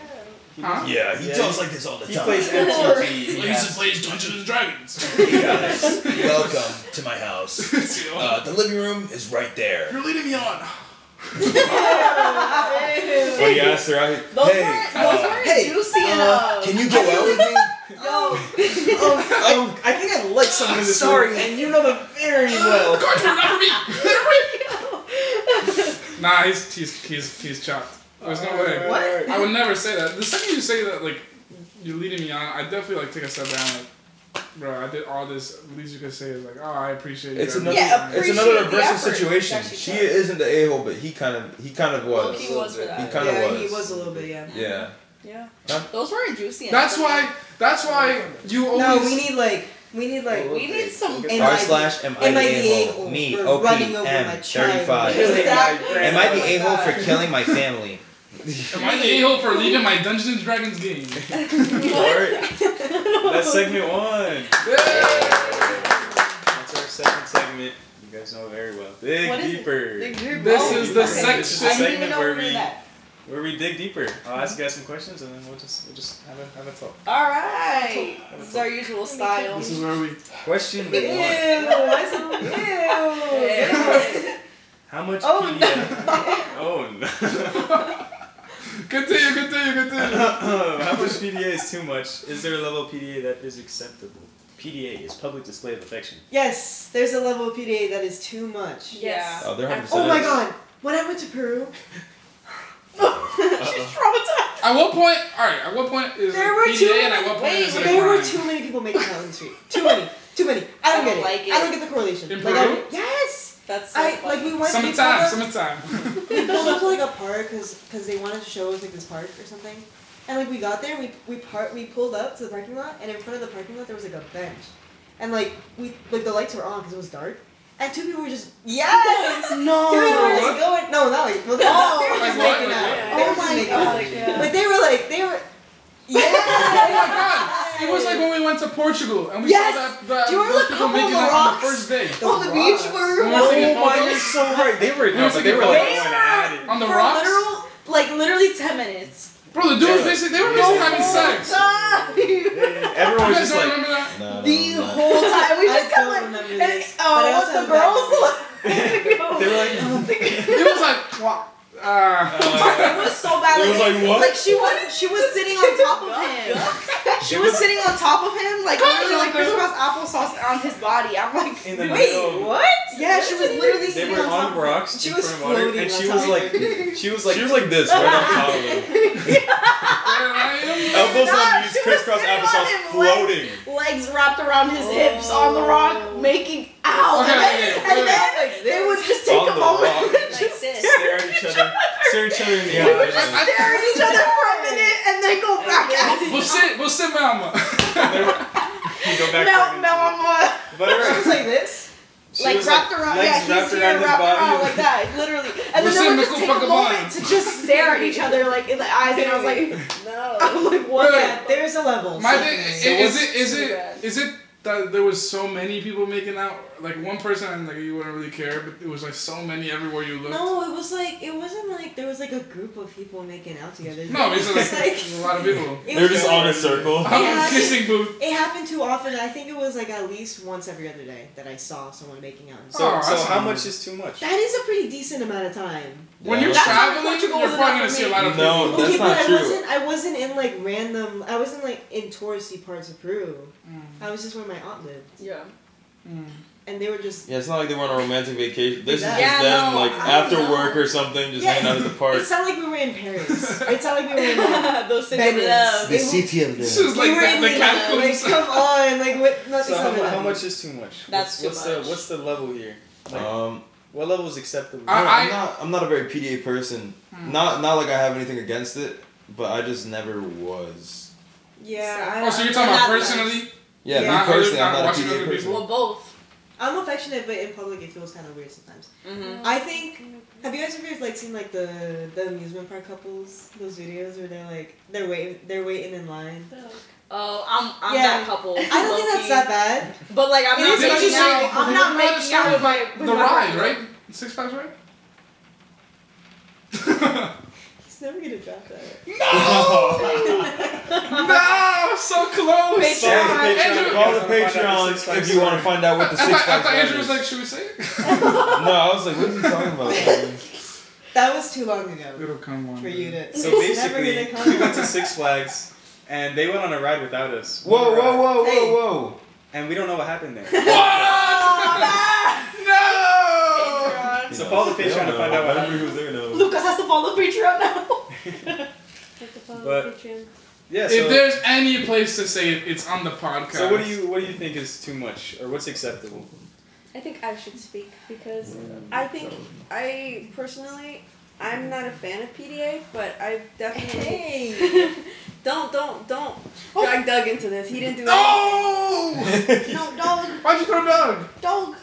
Huh? Yeah, he talks like this all the He plays MTG. plays Dungeons and Dragons. Hey guys, welcome to my house. The living room is right there. You're leading me on. When he asked her out, Those hey, weren't hey, juicy enough. can you go out with me? I think I like someone in this Sorry, and you know them very well. Cards were not for me. Nah, he's chopped. There's no way. What? I would never say that. The second you say that, like, you're leading me on, I definitely like take a step down. Like, bro, I did all this. At least you can say is like, oh, I appreciate you. It's guys. another, Yeah, it's another appreciate the reversal effort situation. that she She took. isn't the a-hole, but he kind of was. He was for that. He kind of Yeah, was. he was a little bit, yeah. Yeah. Yeah. Huh? Those weren't juicy enough. That's why you always. No, we need We need some. And R I- slash am I am the I the a-hole? a-hole Me, for OP, running over M, my child? 35. Exactly. Am I the Oh my a-hole God. for killing my family? Am I the a-hole for leaving my Dungeons and Dragons game? That's segment 1. That's our second segment. You guys know it very well. Dig What is it? deeper. This is the This is the section. segment where we dig deeper. I'll ask you guys some questions and then we'll just have a talk. All right. This is our usual style. This is where we. Question Ew, 1. why is it? Ew. How much Oh, PDA? Oh no. Continue. How much PDA is too much? Is there a level of PDA that is acceptable? PDA is public display of affection. Yes, there's a level of PDA that is too much. Yes. Oh, they're 100% Oh my is. god, when I went to Peru, She's traumatized. At what point? All right. At what point is There it were PDA, too and at what point wait, is it a there were crime? too many people making out in the street. Too many. I don't get it. like it. I don't get the correlation. In Like, Peru? yes. That's so I funny. like we went. Summertime. We pulled up to like a park because they wanted to show us like this park or something, and like we got there, we pulled up to the parking lot, and in front of the parking lot there was like a bench, and like the lights were on because it was dark, and two people were just Yes. two people were What? just going no not like well, they were Like just what? making Like out. what? They were Oh just my making God, out. yeah. But they were Oh my God! It was like when we went to Portugal and we Yes! saw that Do you remember those the people couple making on the out on the rocks? first day. on the beach were When we were taking Oh my, photos you're so right. They were, were they were taking like photos. going at it. on the For rocks. literal, like literally 10 minutes. Bro, the dude was basically they were basically having sex. Everyone You was guys just don't like, remember that? No, The whole time we I just kept don't like, remember and this, but I what also the have girls back look. they were like, It was like, wow. It was so bad. It was like, what? Like she was sitting on top of him. She was sitting on top of him, like literally like crisscross applesauce on his body. I'm like, In the Wait, middle. what? yeah, she was literally They sitting were on top on of him. rocks She in was front of water, floating and on she top was of like, it. She was like this, right on top of him. Elbows Nah, on these she was crisscross sitting on applesauce him, floating. Legs wrapped around his hips on the rock, making out. Okay, and then Like they would just take On a the moment rock. and Like just this. stare at each other in the Yeah. eyes. stare at each other for a minute and then go back at it. Você me ama. You go back. Now I'm But She her, was like this. she like was wrapped around, legs yeah, he's wrapped here around his wrapped body. around like that, literally. And then Você they would me just take a culpa moment to just stare at each other like in the eyes, and I was like, No. I'm like, what? Wait. Yeah, there's a level. My so- thing is it that there was so many people making out? Like one person, and like you wouldn't really care, but it was like so many everywhere you looked. No, it wasn't like there was like a group of people making out together. No, it's It's like a lot of people. it They're was just like- on a circle. I'm Yeah. a kissing booth. It happened too often. I think it was like at least once every other day that I saw someone making out. So, Oh, so that's how not- much is too much? That is a pretty decent amount of time. When you're That's why traveling, Portugal you're was probably enough gonna for see a me. lot of people. No, that's Okay, not but true. I wasn't in like random. I wasn't like in touristy parts of Peru. I was just where my aunt lived, Yeah. and they were just. Yeah, it's not like they were on a romantic vacation. This is just Yeah, them, no, like I after don't know. work or something, just Yeah. hanging out at the park. It sounded like we were in Paris. It sounded like we were in like, Those cities Venice. love. The city of This the. is like we were in the Milan. Like, catacombs. come on, like what? Not So how much is too much? That's what's too much. What's the level here? Like, what level is acceptable? I'm not a very PDA person. Not like I have anything against it, but I just never was. Yeah. Oh, so you're talking about Not personally? Yeah, Yeah. me personally, I'm Not not a watching PDA other person. people. Well, both. I'm affectionate, but in public it feels kind of weird sometimes. Mm-hmm. I think. Have you guys ever like seen like the amusement park couples? Those videos where they're waiting in line. Oh, I'm Yeah. that couple. I don't think that's that bad. But like, I'm It not is what making you out. say. I'm not making out started with my the with my ride, partner. right? Six Flags ride? He's never gonna drop that. No, so close. Patreon. Andrew, Call the Find out the Six Patreon Flags if you want to story. find out what the I Six thought Flags ride Andrew was is. like, should we say it? No, I was like, what are you talking about? That was too long ago It'll come on. for you to. So It's never basically, gonna come. we went to Six Flags, and they went on a ride without us. Whoa, whoa, whoa, Hey. whoa, whoa. And we don't know what happened there. No! So follow the Patreon to find out what happened. who's there knows. Lucas has to follow Patreon now. But- Yeah. If So, there's any place to say it, it's on the podcast. so what do you think is too much, or what's acceptable? I think I should speak because I think I personally I'm not a fan of PDA, but I definitely Hey. don't drag Doug into this. He didn't do anything. No! No, dog, Why'd you throw Doug? dog.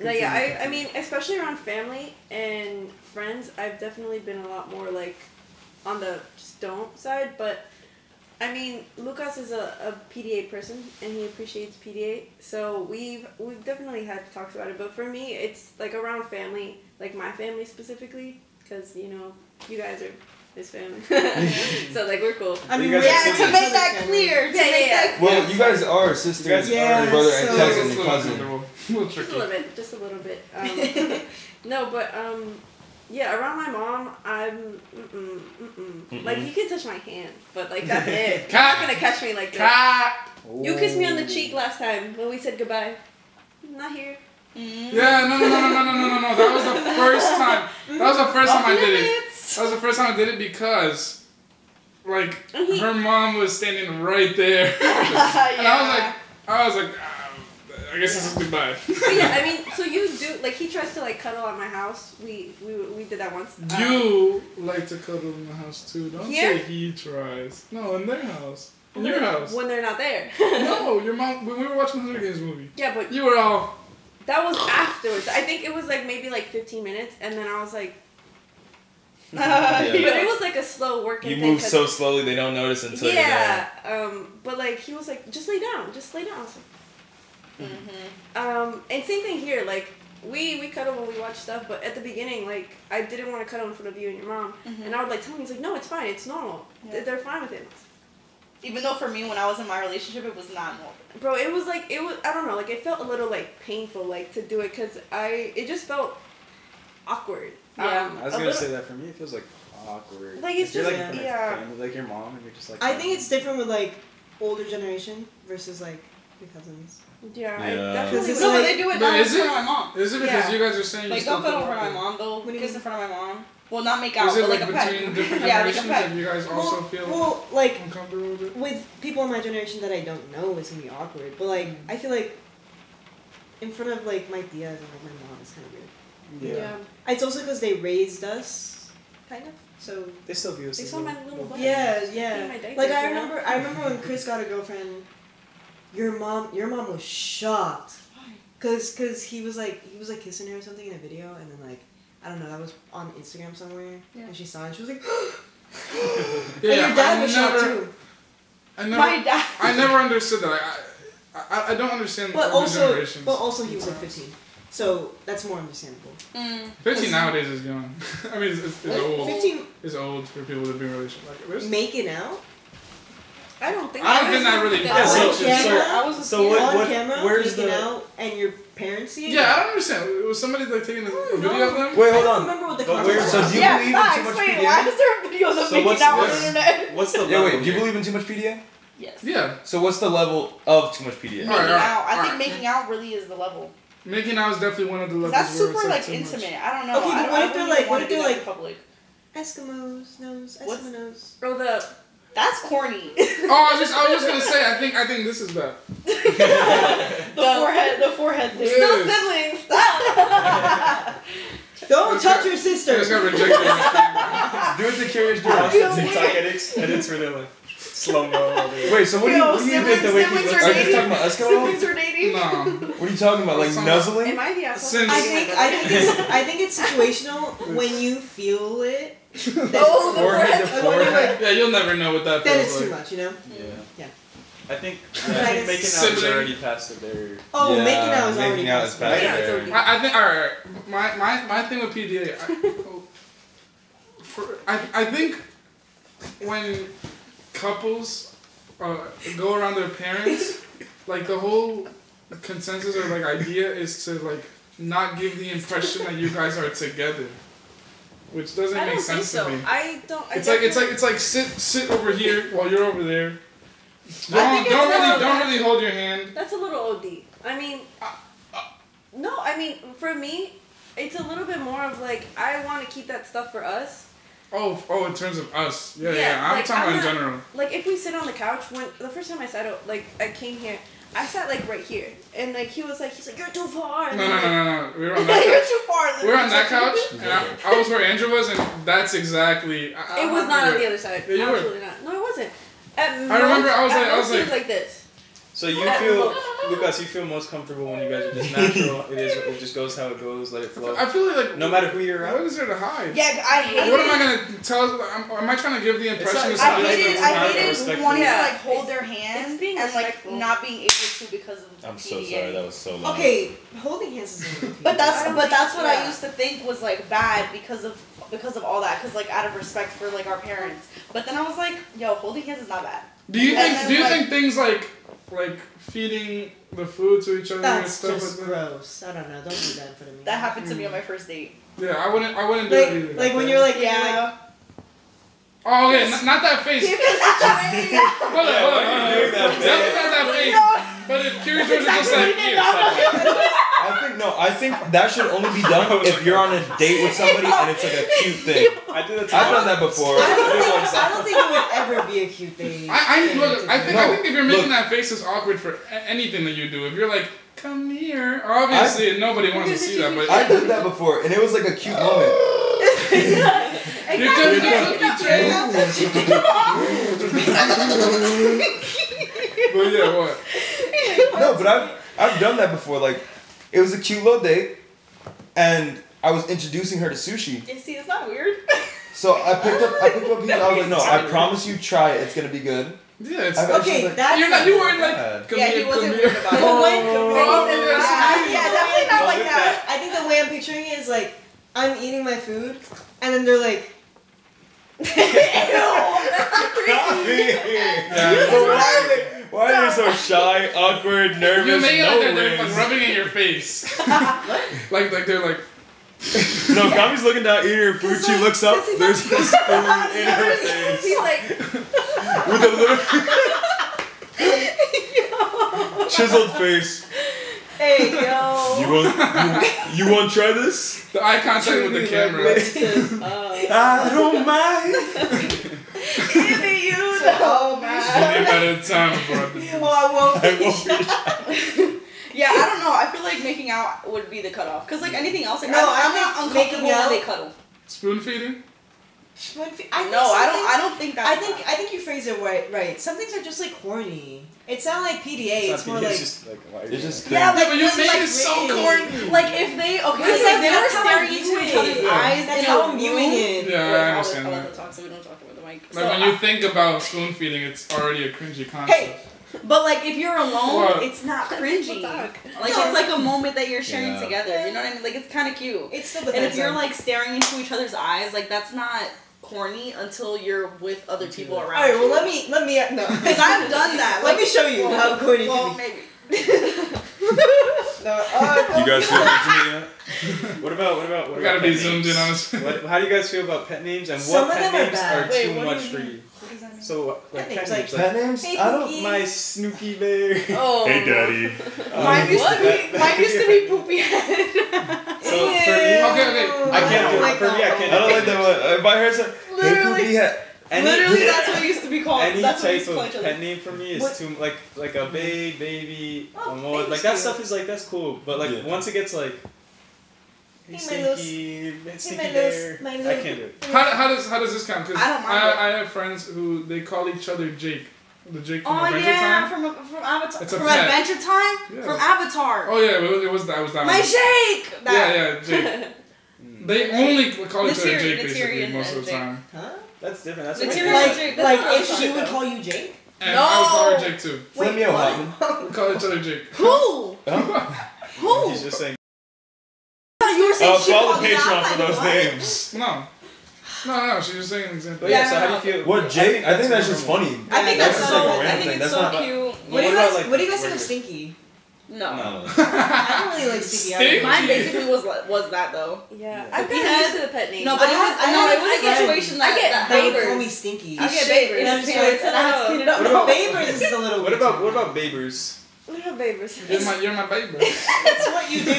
No, yeah, I mean, especially around family and friends, I've definitely been a lot more like on the just don't side. But I mean, Lucas is a PDA person and he appreciates PDA, so we've definitely had talks about it. But for me, it's like around family, like my family specifically, because you know you guys are his family, so like we're cool. I mean, You guys we're are Yeah, siblings. to make that clear. To Yeah, make yeah, that Well, you guys are sisters, Yeah, brother and so- cousin It's and a cousin. little Just tricky. just a little bit. No, but yeah, around my mom, I'm like you can touch my hand, but like that's it. You're Cat. not gonna catch me like that. Cat! You kissed me on the cheek last time when we said goodbye. Not here. Yeah, no. That was the first time. That was the first time I did it. That was the first time I did it because, like, her mom was standing right there, and I was like, I guess this is goodbye. But yeah, I mean, so you do like he tries to like cuddle at my house. We did that once. You like to cuddle in the house too. Don't Here? say he tries. No, in their house. In your house. When they're not there. No, your mom. When we were watching the Hunger Games movie, Yeah, but you were all. that was afterwards. I think it was like maybe like 15 minutes, and then I was like. Yeah. But it was like a slow working You thing. move 'cause- so slowly they don't notice until you're yeah, there. but like he was like, just lay down. I was like, and same thing here. Like we cuddle when we watch stuff, but at the beginning, like I didn't want to cuddle in front of you and your mom, and I would like tell him, he's like, no, it's fine, it's normal. Yeah. They're fine with it. Even though for me, when I was in my relationship, it was not normal. Bro, it was like I don't know, like it felt a little like painful, like to do it, cause it just felt awkward. Yeah. I was A gonna little- say that for me, it feels like awkward. Like, it's If you're, just- like, yeah. family, like your mom, and you're just like. I think it's different with like older generation versus like your cousins. Yeah, I Yeah. definitely It's No, would. but they do it But not in is front it? of my mom. Is it because Yeah. you guys are saying Like, you still don't feel go over my awkward? mom though. What do you Kiss mean? in front of my mom. Well, not make out, Is it but like like a pet. between different Yeah, like a generations pet. and you guys also feel Well, like uncomfortable with it? with people in my generation that I don't know, it's gonna be awkward. But like, I feel like in front of like my tias and like my mom, it's kind of weird. Yeah. It's also because they raised us, kind of. So They still view us They as saw my little butt. yeah, Peeing yeah. my diapers, Like I you know? remember when Chris got a girlfriend. Your mom was shocked, cause he was like kissing her or something in a video, and then like I don't know, that was on Instagram somewhere, Yeah. and she saw it, and she was like, Yeah, and your dad I was shocked never- too. My dad. I never understood that. I don't understand But older also, generations. he was like 15, so that's more understandable. 15 nowadays is young. I mean, it's old. 15 It's old for people to be in a relationship. Like, there's, making out I don't think. I don't think that really Yeah, so- on camera, I was a So what? on What? camera, Where's making the? out, and your parents see it. yeah, I don't understand. Was somebody like taking a don't video know. of them? Wait, I hold don't on. remember what the But content where- was. So do you Yeah, believe in facts. too much Wait, PDA? why is there videos of So making what's- out on what's- the internet? What's the? Yeah, level wait. Do you here? believe in too much PDA? Yes. Yeah, So what's the level of too much PDA? Making Alright, out. I alright. think making out really is the level. making out is definitely one of the levels. That's where super it's like too much. intimate. I don't know. Okay, but I don't, what I if they're wouldn't like- even what wanna if do they're that in like- public? Eskimos nose, What's- Eskimo nose. Or the That's corny. Oh, I was just gonna say. I think this is bad. the forehead thing. Yeah. Still siblings. Stop. Don't It's touch got- your I sister. just got rejected. Do it to Curious Watch George. the TikTok edits where they're like slow mo. Wait, so what do you think the way siblings he are looks? Are you dating. talking about Eskimo? Siblings are dating. No. What are you talking about? Like Some- nuzzling? am I the asshole? Since- I think it's situational when you feel it. Oh, the Forehead to Like, when you're forehead. like, Yeah, you'll never know what that then feels it's too like. much, you know. Yeah. Yeah. I think But I guess- making out is Sibling. already past the barrier. Oh, Yeah, making out is already making out is possible. past Yeah, it's there. already- I think. All right. My thing with PDA. I think when couples go around their parents, like the whole consensus or like idea is to like not give the impression that you guys are together, which doesn't I make don't think sense so. to me. I don't. I It's like sit over here while you're over there. think it's Don't really hold your hand. That's a little OD. I mean, no. I mean, for me, it's a little bit more of like I want to keep that stuff for us. Oh, in terms of us. Yeah. Yeah, I'm like, talking I'm about in not- general. Like if we sit on the couch, when the first time I sat, I came here, I sat like right here, and like he's like you're too far. And No. I'm like, We were on You're that. too far. We were on that couch, and I was where Andrew was, and that's exactly. It was not on the other side. Yeah, you were. Absolutely not. No, it wasn't. At remember I was at like- I most was it like- this. So you feel, Lucas, you feel most comfortable when you guys are just natural. It just goes how it goes. Let it flow. I feel like No matter who you're what around. is there to hide? Yeah, I hate What it. am I gonna tell? Am I trying to give the impression It's of not- I something hated, that's I not hated respectful. wanting Yeah. to like hold their hand It's being and like respectful. not being able to because of the I'm so PDA. sorry. That was so long. Okay, holding hands is a little But that's I don't what think- I yeah. used to think was like bad because of all that, because like out of respect for like our parents. But then I was like, yo, holding hands is not bad. Do you And think? then, Do you like- think things like feeding the food to each other and That's stuff just like that? gross. I don't know. Don't do that in front of me. That happened to me on my first date. Yeah, I wouldn't do it either. Like when you're like, Yeah. Oh, okay, not that face. Keep it situated. Hold on, hold on, why are you doing that, man? Definitely not that face. But if Curious George is just like, here, I think that should only be done if you're on a date with somebody and it's like a cute thing. I do that. I've done that before. I don't think it would ever be a cute thing. I think if you're making look. that face, it's awkward for anything that you do. If you're like, come here, obviously nobody wants to see that, but I did that before, and it was like a cute moment. you're doing the cookie tray. But yeah, what? No, but I've done that before. Like, it was a cute little date, and I was introducing her to sushi. You see, it's not weird. So I picked up a piece. I was like, no, I promise you, try it. It's gonna be good. Yeah, it's I- Okay, She's like, that's you weren't like, bad. come Yeah, he here, wasn't come weird here. about it. But when, Oh, Yeah, definitely not like that. I think the way I'm picturing it is like I'm eating my food, and then they're like, Why are you so shy, awkward, nervous? You make it no like they're rings? like rubbing in your face. Like they're like. No, Kami's looking down, eating her food. She looks up. There's a spoon in her face He's like, with a little chiseled face. Hey yo. You want to try this? The eye contact with the camera. I don't mind. Even you know, You man. need better time before. Oh, I won't. I won't be. Yeah, I don't know. I feel like making out would be the cutoff. Cause like anything else, like No, I'm I not think uncomfortable making out- when they cuddle. Spoon feeding? I don't think that's. I think you phrase it right. Some things are just like horny. It's not like PDA. It's more like. It's just like, why are you It's just Yeah, Yeah, but you it's made like it so written. corny. Like if they Because if they were that's how staring I into view each it. other's Yeah. eyes, That's in how a I'm viewing room- it. Yeah, I Wait, understand I'll let that. them talk so we don't talk about the mic. Like when you think about spoon feeding, it's already a cringy concept. Hey. But like if you're alone, What? it's not cringy. Fuck. Like it's like a moment that you're sharing Yeah. together. You know what I mean? Like it's kind of cute. It's still And depends if you're on- like staring into each other's eyes, like that's not corny until you're with other people around. All right. Well, you. let me no. Because I've done that. Let me show you how corny Well, can be. maybe. No, You guys feel intimate yet? What about We gotta pet be names? zoomed in on this. How do you guys feel about pet names and Some what of pet them are names bad. are Wait, too what do much you for mean? you? What does that mean? So Pet names, names Pet names? Hey, I don't. Cookie. my Snooky Bear. Oh. Hey, daddy. Mine used to be. Mine used to be poopy head. So for me, Okay. I can't do it. like For me, I that. can't. I don't like that one. If I heard some, hey, Literally. poopy hat. Literally, that's what it used to be called. Any That's what we type used to call of each other. pet name for me is What? too like a baby, Oh, a more thank like that you. stuff is like that's cool, but like Yeah. once it gets like Hey, my Stinky, Stinky my Bear, little- my I little- can't do it. How does this count? Because I don't mind it. I have friends who they call each other Jake. The Jake from Oh Adventure yeah, Time. from Avatar. It's a From pet. Adventure Time. Yeah. From Avatar. Oh yeah, it was that My one. Jake. That. Yeah, Jake. They only call each other Tyrion- Jake the basically Tyrion most of and the Jake. time. Huh? That's different. That's The like, Tyrion Like, Jake, that's not if what she I would thought. call you Jake? And I would call her No. Jake too. Flip me out, Hotman. We call each other Jake. Who? Huh? Who? he's just saying. You were saying she Follow called the you out, Patreon like, for those what? names. No, she's just saying an example. But yeah, Yeah, so how do no, you feel? What, Jake? I think that's normal. just funny. I think Yeah, that's that's so. like a I random think thing. it's That's so not- cute. What do you about, guys? like, What do you guys think regular- of Stinky? No. No. I don't really like Stinky. Stinky? Mine basically was that though. Yeah, Yeah. I've gotten had- used to the pet name. No, but it was I no, had it was a a friend. situation that I get that They would call Babers. me Stinky. I I get get Babers. in his parents and I had to clean it up. What about- Babers is a little. What weird about to what me. about Babers? What about Babers? You're my baby. That's what you do.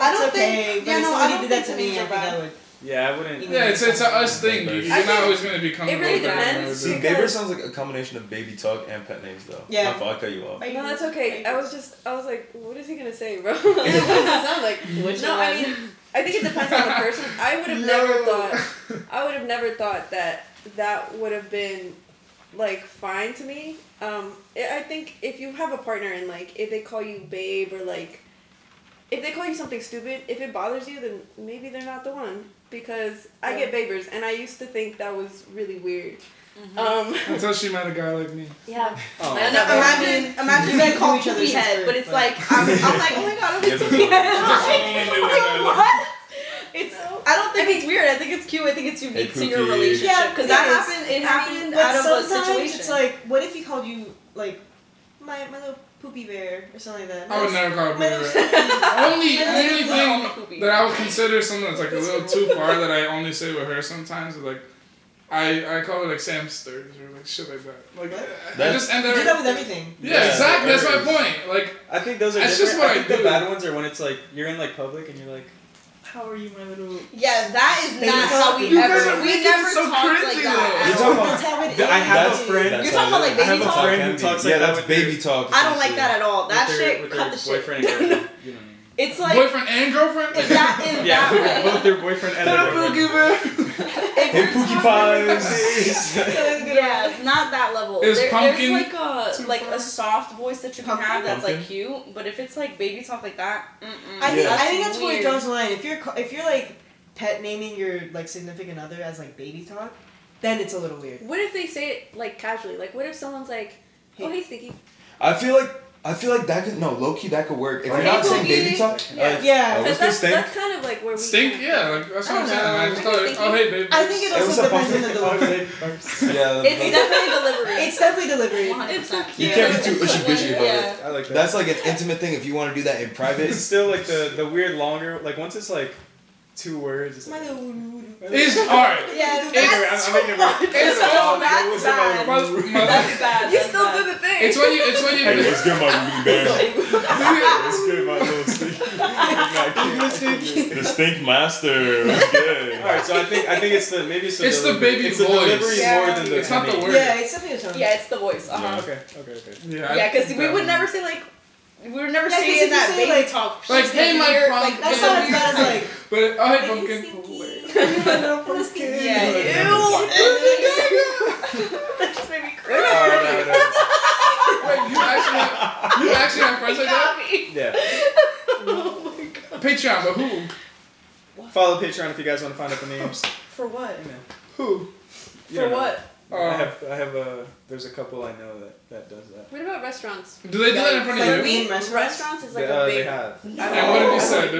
I don't It's okay. think- But yeah, if no, I somebody don't did that think to the me, names I are think I bad. would. Yeah, I wouldn't. Yeah, it's a us thing. You're I not think always gonna become. it really a baby. depends. See, Because- Baber sounds like a combination of baby talk and pet names, though. Yeah. My fault, I cut you off. No, that's okay. I was like, what is he gonna say, bro? What does it sound like? Which No, I mean, I think it depends on the person. I would have never thought that would have been like fine to me. I think if you have a partner and like if they call you babe or like if they call you something stupid, if it bothers you, then maybe they're not the one. Because I get babers and I used to think that was really weird. Until she met a guy like me. Yeah. Oh. And No, imagine You being guys called know each other poopy since head, birth, but it's but- like I'm like, oh my god, I'm You a have to poopy be head. Only knew that. What? It's. I don't think it's weird. I think it's cute. I think it's unique to your Cookie. relationship Yeah, because it that is. happened. It happened But out of a sometimes situation. it's like, what if he called you like my little poopy bear or something like that? I would never call her My baby. little- Only Only thing poopy. that I would consider something that's like a little too far that I only say with her sometimes is like I call her like Samsters or like shit like that. Like I just end You up. do that with everything. Yeah, exactly. That's my point. Like I think those are That's different. just what I I think the do. bad ones are when it's like you're in like public and you're like, how are you, my little? Yeah, that is They not talk- how we you guys ever. are We making never it so talked cringy, like though. that. You're talking about- That's how it is. I have a friend- That's You're how talking about, it like, is. I have baby a talk? friend who talks like Yeah, that that's with baby their- talk. I don't like that at all. That with their- shit, with cut their the shit. boyfriend and girlfriend. You know what I mean? It's like boyfriend and girlfriend. in that Yeah, way. both their boyfriend and their boyfriend. If Hey, you're Pookie talking- Pies. Yeah, not that level. Is pumpkin there's like too like far? a soft voice that you can have that's like Pumpkin? cute, but if it's like baby talk like that, I think Yeah. I think that's where it weird. draws the line. If you're like pet naming your like significant other as like baby talk, then it's a little weird. What if they say it like casually? Like, what if someone's like, "Oh, hey, Stinky." I feel like that could low key that could work. If Or you're not hey, saying Cookie. baby talk, Yeah. Yeah. Oh, Because what's this that's thing? kind of like where we Stink, yeah, like that's what I'm I saying. don't I know. just thought, Stinky. oh hey, baby. I think it It was also a depends on pumpkin. the delivery. Yeah, It's definitely delivery. It's definitely delivery. 100%. It's so you cute. can't be too ushy-bushy about Yeah. it. I like that. That's like an intimate thing if you want to do that in private. It's still like the weird longer like once it's like 2 words. It's My like, little. It's alright. Yeah, I'm making it work. It's all That's bad. That's bad. You That's still bad. do the thing. It's when you. Hey, what's good, my man? It's good, my little stink. The stink master. What's good? Alright, so I think it's the maybe it's the It's the delivery. baby It's the voice. delivery more than the It's not the name. word. Yeah, it's definitely a tone. Yeah, it's the voice. Uh-huh. Okay. Yeah, because we would never say like. We would never Yeah, 'cause say if in that you say, baby like- talk. Like, She's hey, my weird, pumpkin. like, That's yeah, not as bad as like. But oh, hey, Hey, pumpkin. Stinky. Yeah, ew. That just made me cry. Wait, you actually have friends like that? Yeah. Oh my god. Patreon, but who? Follow Patreon if you guys want to find out the names. For what? Who? You For don't know. what? I have there's a couple I know that does that. What about restaurants? Do they do that in front Like of you? me? Restaurants? Restaurants is like they, a they big. have. And what have you said?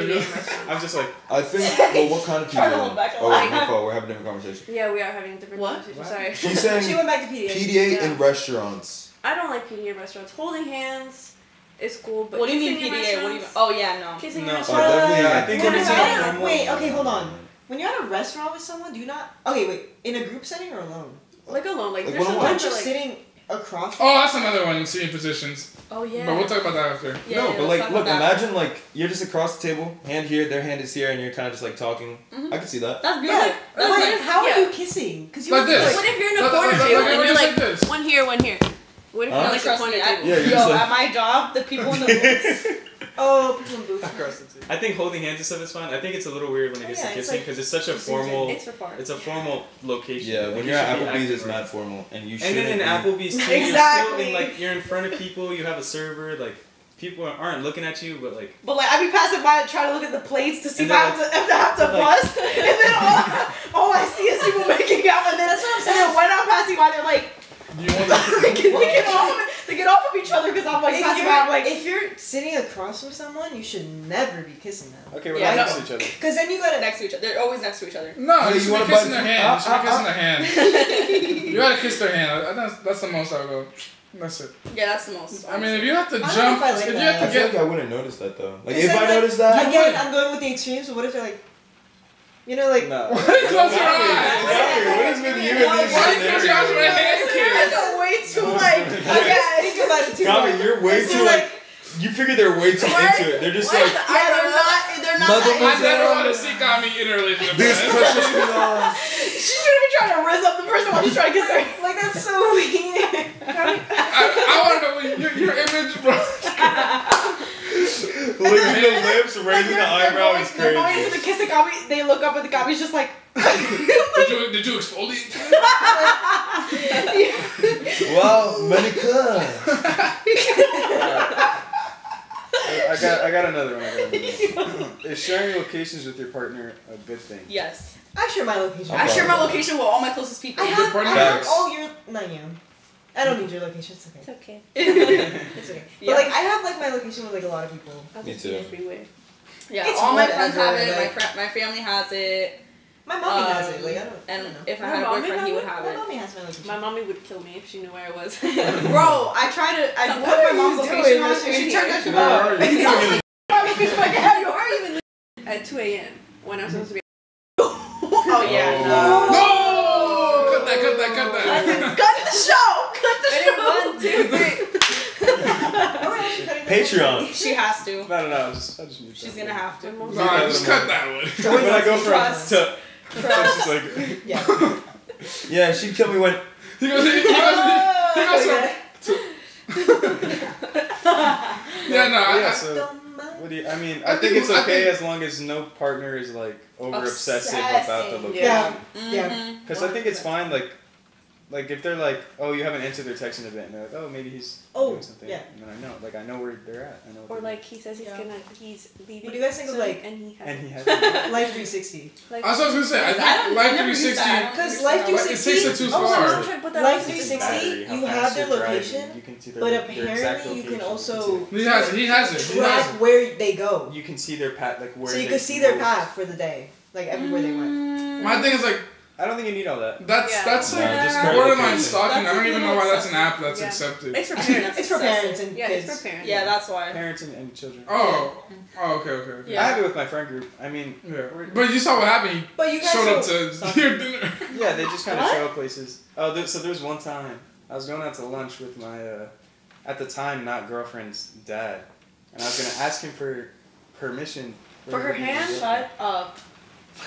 I'm just like, I think. Well, what kind of Trying to PDA? hold back a Oh, lie. my fault. We're having a different conversation. Yeah, we are having a different What? conversation. What? Sorry. She's She saying went back to PDA. PDA Yeah. in restaurants. I don't like PDA in restaurants. Holding hands is cool, but What do you mean kissing in PDA? What do you mean? restaurants- Oh yeah, no. Kissing in No. restaurants. definitely, yeah, I think When when you're it's at informal. wait, okay, hold on. When you're at a restaurant with someone, do you not? Okay, wait. In a group setting or alone? Like alone, like Like there's one-on-one. Aren't sometimes you like. sitting across? Oh, that's another one. Seating positions. Oh yeah. But we'll talk about that after. Yeah, No, yeah, but let's like, talk look, about that. imagine like you're just across the table, hand here, their hand is here, and you're kind of just like talking. Mhm. I can see that. That's Yeah. beautiful. That's Wait, nice. how Yeah. are you kissing? Because you Like have to, this. What if you're in a Like- corner like- table like- and like you're just like like this. one here, one here? What if Huh? you're like a Trust corner me, table? Yeah, you're yo, just like- at my job, the people in the booths. Oh, people in booths. across the table. I think holding hands and stuff is fun. I think it's a little weird when it gets Yeah, to it's kissing like- because it's such a it's formal. It's for far. It's a formal location. Yeah, Like, when you you're at should be Applebee's, acting it's right. mad formal, and you And shouldn't. then in be- Applebee's too, Exactly. you're still in like you're in front of people. You have a server. Like people aren't looking at you, but like But like I be passing by and trying to look at the plates to see And if I then, have to, if I have to like- bust, and then all I see is people making out, and then That's what I'm and then when I'm passing by, they're like You want to? they get off of each other because I'm like passing by. I'm like, If you're sitting across from someone, you should never be kissing them. okay, we're Yeah, not no. next to each other. Because then you gotta. next to each other. They're always next to each other. No, Yeah, you you should wanna be kissing bite- their hand. You should be kissing their hand. Yeah, You gotta kiss their hand. That's the most I would go. That's it. that's the most. I mean, if you have to I don't jump, know if I like if you that. have I to feel get. like I wouldn't notice that though. Like Because if then, I like, noticed that, Again, I'm going with the extremes, but what if they're like. You know, like. No. Why do you close your eyes? What is with you in these Why do you close your eyes with a hand kiss? That's way too like. Yeah, think about it too Gami, much. you're way So, too like. You figure they're way too into it. They're just like. Yeah, they're not. Mother I was never there. want to see Gami in a relationship. This man. precious belongs. She shouldn't be trying to rizz up the person while she's trying to kiss her. Like, that's so weird. I want to know your image, bro. Licking the lips, raising the eyebrow is They're going into crazy. the kiss the Gabi. They look up at the Gabi's just like. Did you exfoliate? Wow, manicure. I got another one. Is sharing locations with your partner a good thing? Yes. I share my location. I share my location with all my closest people. I have Facts. all your. Not you. I don't need your location. It's It's okay. okay. It's okay. Yeah. But like, I have like my location with like a lot of people. I'll Me just too. be everywhere. Yeah, It's all my friends have whatever, it. like- My family has it. My mommy has it. Like, I don't. And I don't know. if I My had a mommy boyfriend, has he would it? have My it. mommy has my location. My mommy would kill me if she knew where I was. Bro, I tried to. I So put what my are mom's you location doing? on, What's and she in turned here? that shit Where off. are you? My location, like, hey, you are even. At 2 a.m. when I'm supposed to be. Oh yeah, Oh. No! Cut that. Cut the show. Cut the Ready? show. 1, 2, 3. Patreon. She has to. No, I just need She's that. gonna have to. Nah, just cut that one. When I go from Trust. to, it's just like Yeah. Yeah, she'd kill me when. He goes from. Yeah, no, yeah. I, So Don't mind. what do you? I mean, I I think think- it's I okay think- as long as no partner is like over obsessive Obsessing. about the location. Yeah. Yeah. Mhm. Because I think it's fine, like if they're like, oh, you haven't answered their text in a bit, and they're like, oh, maybe he's doing something. yeah. And then I know where they're at. I know. What Or they're like he says he's Yeah. he's leaving. What do you guys think of, soon, like- and he doing. has. And he has. Life 360. Like, that's what I was gonna say. I I think don't- Life I never use 360. that. Because Life Like, it 360. takes it too oh, far. no, I'm trying to put that Life on. 360, How you fast have their you're driving, location, you can see but their exact apparently you can location, also He has it. He has it. track where they go. You can see their path, like where. So you they can see their moved. path for the day, like everywhere they went. My thing is like, I don't think you need all that. That's Yeah. that's No, like just borderline clarification. stalking. That's I don't a even know little why that's an excessive. app that's Yeah. accepted. It's for parents. It's for parents and Yeah, kids. it's for parents. Yeah, that's why. Parents and children. Oh, okay. Yeah. I have it with my friend group. I mean, Yeah. But you saw what happened. But you He guys showed up don't- to your dinner. yeah, they just kind of What? show up places. Oh, so there was one time I was going out to lunch with my, at the time, not girlfriend's dad, and I was gonna ask him for permission For her hand? Shut up.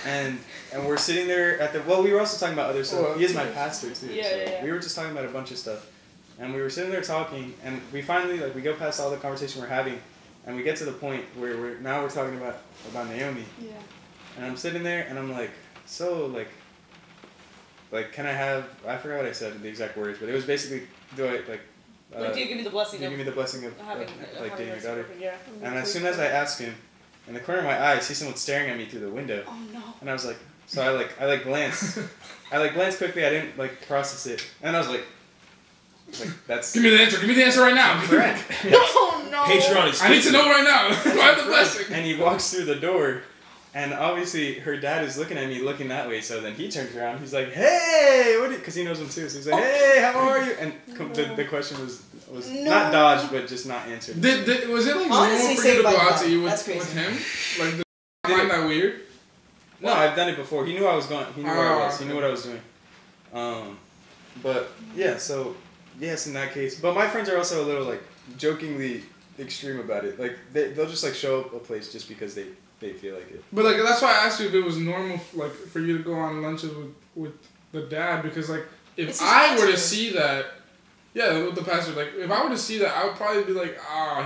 And we're sitting there at the. Well, we were also talking about other stuff. Well, He is my pastor too. Yeah, so yeah, yeah. We were just talking about a bunch of stuff, and we were sitting there talking, and we finally we go past all the conversation we're having, and we get to the point where we're talking about Naomi, Yeah. and I'm sitting there and I'm like, so like can I have? I forgot what I said the exact words, but it was basically do I like. Like, do you give me the blessing do you of give me the blessing of having like dating your daughter? Yeah. And as soon as I asked him, in the corner of my eye, I see someone staring at me through the window. Oh no. And I was like, so I glanced. I glanced quickly. I didn't process it, and I was like that's Give me the answer. Give me the answer right now. correct. Oh no. Patreon is I need to know right now. Do I have the blessing? And he walks through the door, and obviously her dad is looking at me, looking that way. So then he turns around. He's like, "Hey, what?" Because he knows him too. So he's like, "Hey, how are you?" And the question was not dodged, but just not answered. Was it like Honestly, normal for say you to go like out that. to eat That's with crazy. him? Like, did you find that weird? No, I've done it before. He knew I was going. He knew where I was. He okay. knew what I was doing. But yeah, so yes, in that case. But my friends are also a little jokingly extreme about it. Like they'll just show up a place just because they feel like it. But that's why I asked you if it was normal for you to go on lunches with the dad, because if It's his I were to pastor. see that, yeah, with the pastor, if I were to see that, I would probably be like,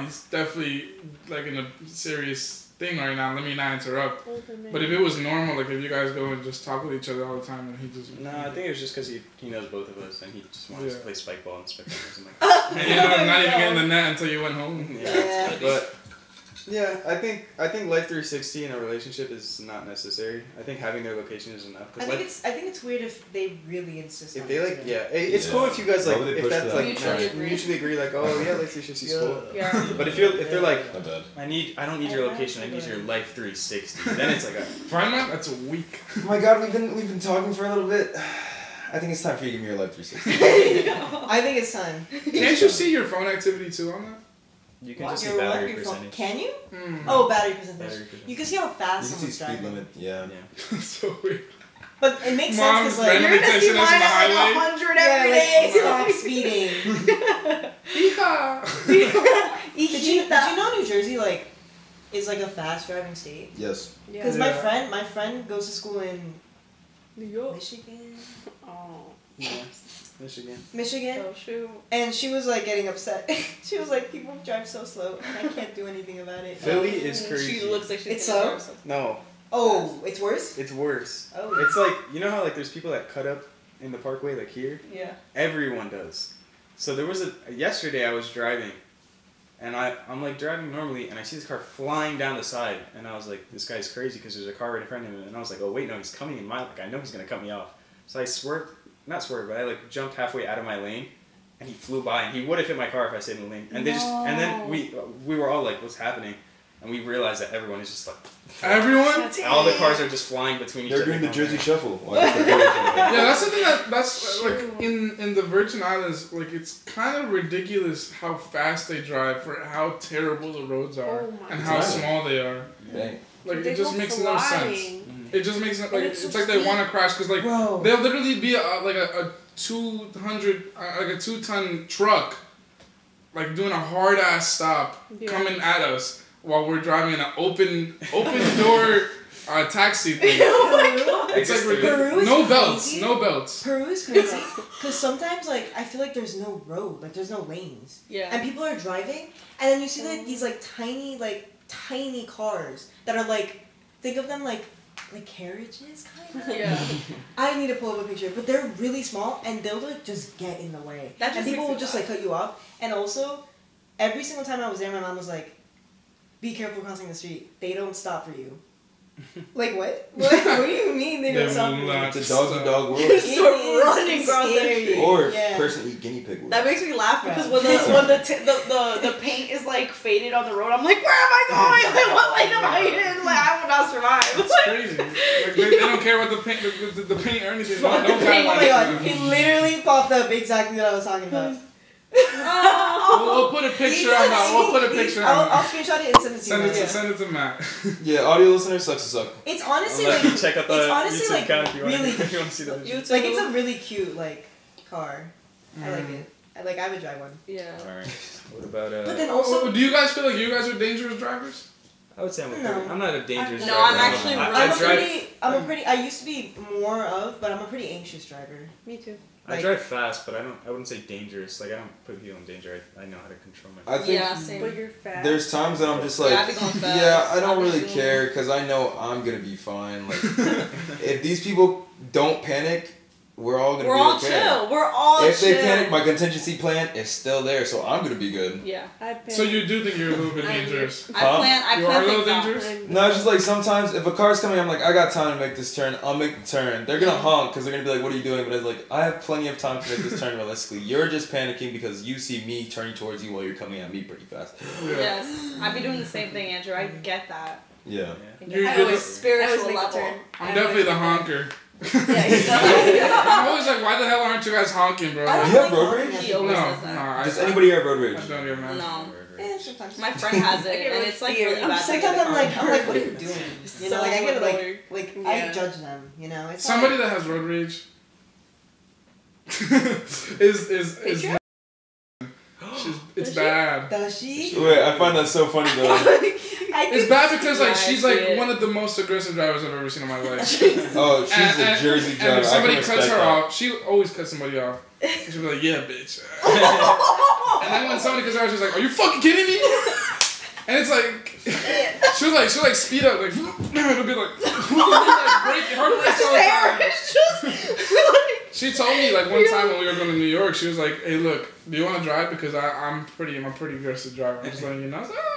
he's definitely in a serious thing right now. Let me not interrupt. But if it was normal, if you guys go and just talk with each other all the time, and he just No, I think it was just because he knows both of us and he just wanted Yeah. to play spike ball and spike ball. I'm and you ended up not even getting the net until you went home. Yeah. But yeah, I think Life 360 in a relationship is not necessary. I think having their location is enough. I think it's weird if they really insist. If on they it too. it's cool if you guys Why would they if push that's that? mutually agree oh yeah, Life 360 is cool. Yeah. But if they're like, My bad. I don't need your location, I need your Life 360. Then it's like a Fine, man. That's a week. Oh my God, we've been talking for a little bit. I think it's time for you to give me your Life 360. I think it's time. Can't you see your phone activity too on that? you can What? just see Your battery your phone- percentage. Can you? Mm. Oh, battery percentage. Battery percentage. You can see how You fast can see someone's speed driving. limit. Yeah. Yeah. So weird. But it makes Mom, sense because randomly texting us on the highway. 100 yeah, every day. stop speeding. Yeehaw. Did you know New Jersey is a fast driving state? Yes. Because Yeah. my friend goes to school in New York. Michigan. Oh. Yeah. Michigan. Michigan. Oh shoot. And she was getting upset. She was like, people drive so slow and I can't do anything about it. Philly is crazy. She looks like she's It's gonna so? drive No, Oh, it's worse? it's worse. Oh. It's you know how there's people that cut up in the parkway here? Yeah. Everyone does. So there was yesterday I was driving, and I'm driving normally, and I see this car flying down the side, and I was like, this guy's crazy because there's a car right in front of him, and I was like, oh wait, no, he's coming in my, I know he's gonna cut me off. So I not swerved, but I jumped halfway out of my lane, and he flew by, and he would have hit my car if I stayed in the lane. And and then we were all like, what's happening? And we realized that everyone is just Everyone? all the cars are just flying between each They're other. doing the Jersey Shuffle. Yeah, that's the thing that's in the Virgin Islands, it's kind of ridiculous how fast they drive for how terrible the roads are Oh my and how God. small they are. Dang. It They just go makes no sense. flying. It just makes And it's it's so like they steep. want to crash because Bro. they'll literally be a 200 a 2-ton truck doing a hard ass stop Yeah. coming at us while we're driving an open door taxi thing. It's Peru is no belts, crazy. no belts. Peru is crazy. Because sometimes, I feel like there's no road. There's no lanes. Yeah. And people are driving, and then you see, these, tiny cars that are, think of them like carriages, kind of? Yeah. I need to pull up a picture, but they're really small, and they'll, just get in the way. That just and people makes will me just, laugh. cut you off. And also, every single time I was there, my mom was like, be careful crossing the street. They don't stop for you. Like what? What do you mean they don't They stop will me? not. It's a dog dog world. It Start is running across the scary. street. Or Yeah. person eat guinea pig world. That makes me laugh because Yeah. when the paint is like faded on the road, I'm like, where am I going? Like, what lane am I in? Like, I will not survive. It's crazy. Like, they don't care about the paint, the paint or anything. No, Fuck no the paint. Oh guidelines. my god, it literally popped up exactly what I was talking about. We'll put a picture on that. We'll put a picture on I'll that. screenshot it and send it to Send you. it Yeah. to send it to Matt. Yeah, audio listeners sucks to suck. It's honestly Unless like you check out the it's honestly, YouTube like, account if you want, really- if you want to see the visual. You like it's a really cute like car. I like Mm. it. I would drive one. Yeah. Alright. What about But then Also, also, do you guys feel like you guys are dangerous drivers? I would say I'm a No. pretty, I'm not a dangerous No, driver. I'm actually I, really I I'm a drive pretty. I used to be more of, but I'm a pretty anxious driver. Me too. I like- drive fast, but I wouldn't say dangerous. Like I don't put people in danger. I know how to control I myself. think Yeah, same. But you're fat. there's times that I'm just like, Yeah, I be going fast. yeah, I I don't be really zooming. care because I know I'm gonna be fine. Like, if these people don't panic, we're all gonna We're be all okay. chill. We're all If chill. they panic, my contingency plan is still there, so I'm gonna be good. Yeah. I pay. So you do think you're a little bit I do. dangerous? I Huh? plan You are a little things out. dangerous? No, it's just like sometimes if a car's coming, I'm like, I got time to make this turn. I'll make the turn. They're gonna honk because they're gonna be like, "What are you doing?" But it's like, I have plenty of time to make this turn realistically. You're just panicking because you see me turning towards you while you're coming at me pretty fast. Yes. I be doing the same thing, Andrew. I get that. Yeah. You're I good. always I spiritual always make the level. turn. I'm definitely the honker. Yeah, he's the I'm always like, why the hell aren't you guys honking, bro? I You don't have like road honking rage? at He people. always No, says that. no. I, Does anybody have road rage? I don't even know. No. Eh, sometimes. My friend has it, I get and really it's like scared. really bad. Sometimes I'm like, what are you doing? You know, like I get Someone like Yeah. I judge them. You know, it's Somebody that has road rage is Patreon? it's Does she? bad. Like, does she? Wait, I find that so funny though. I It's can bad because like Yeah, she's I like see it. one of the most aggressive drivers I've ever seen in my life. Oh, she's a Jersey and driver. if somebody I can cuts respect her that. off, she always cuts somebody off. She'll be like, "Yeah, bitch." And then when somebody cuts her off, she's like, "Are you fucking kidding me?" And it's like she'll like speed up like it'll be like break her brakes all the time. She told me like one time when we were going to New York, she was like, "Hey, look, do you want to drive? Because I'm a pretty aggressive driver. I'm just letting you know." I was like, "Oh."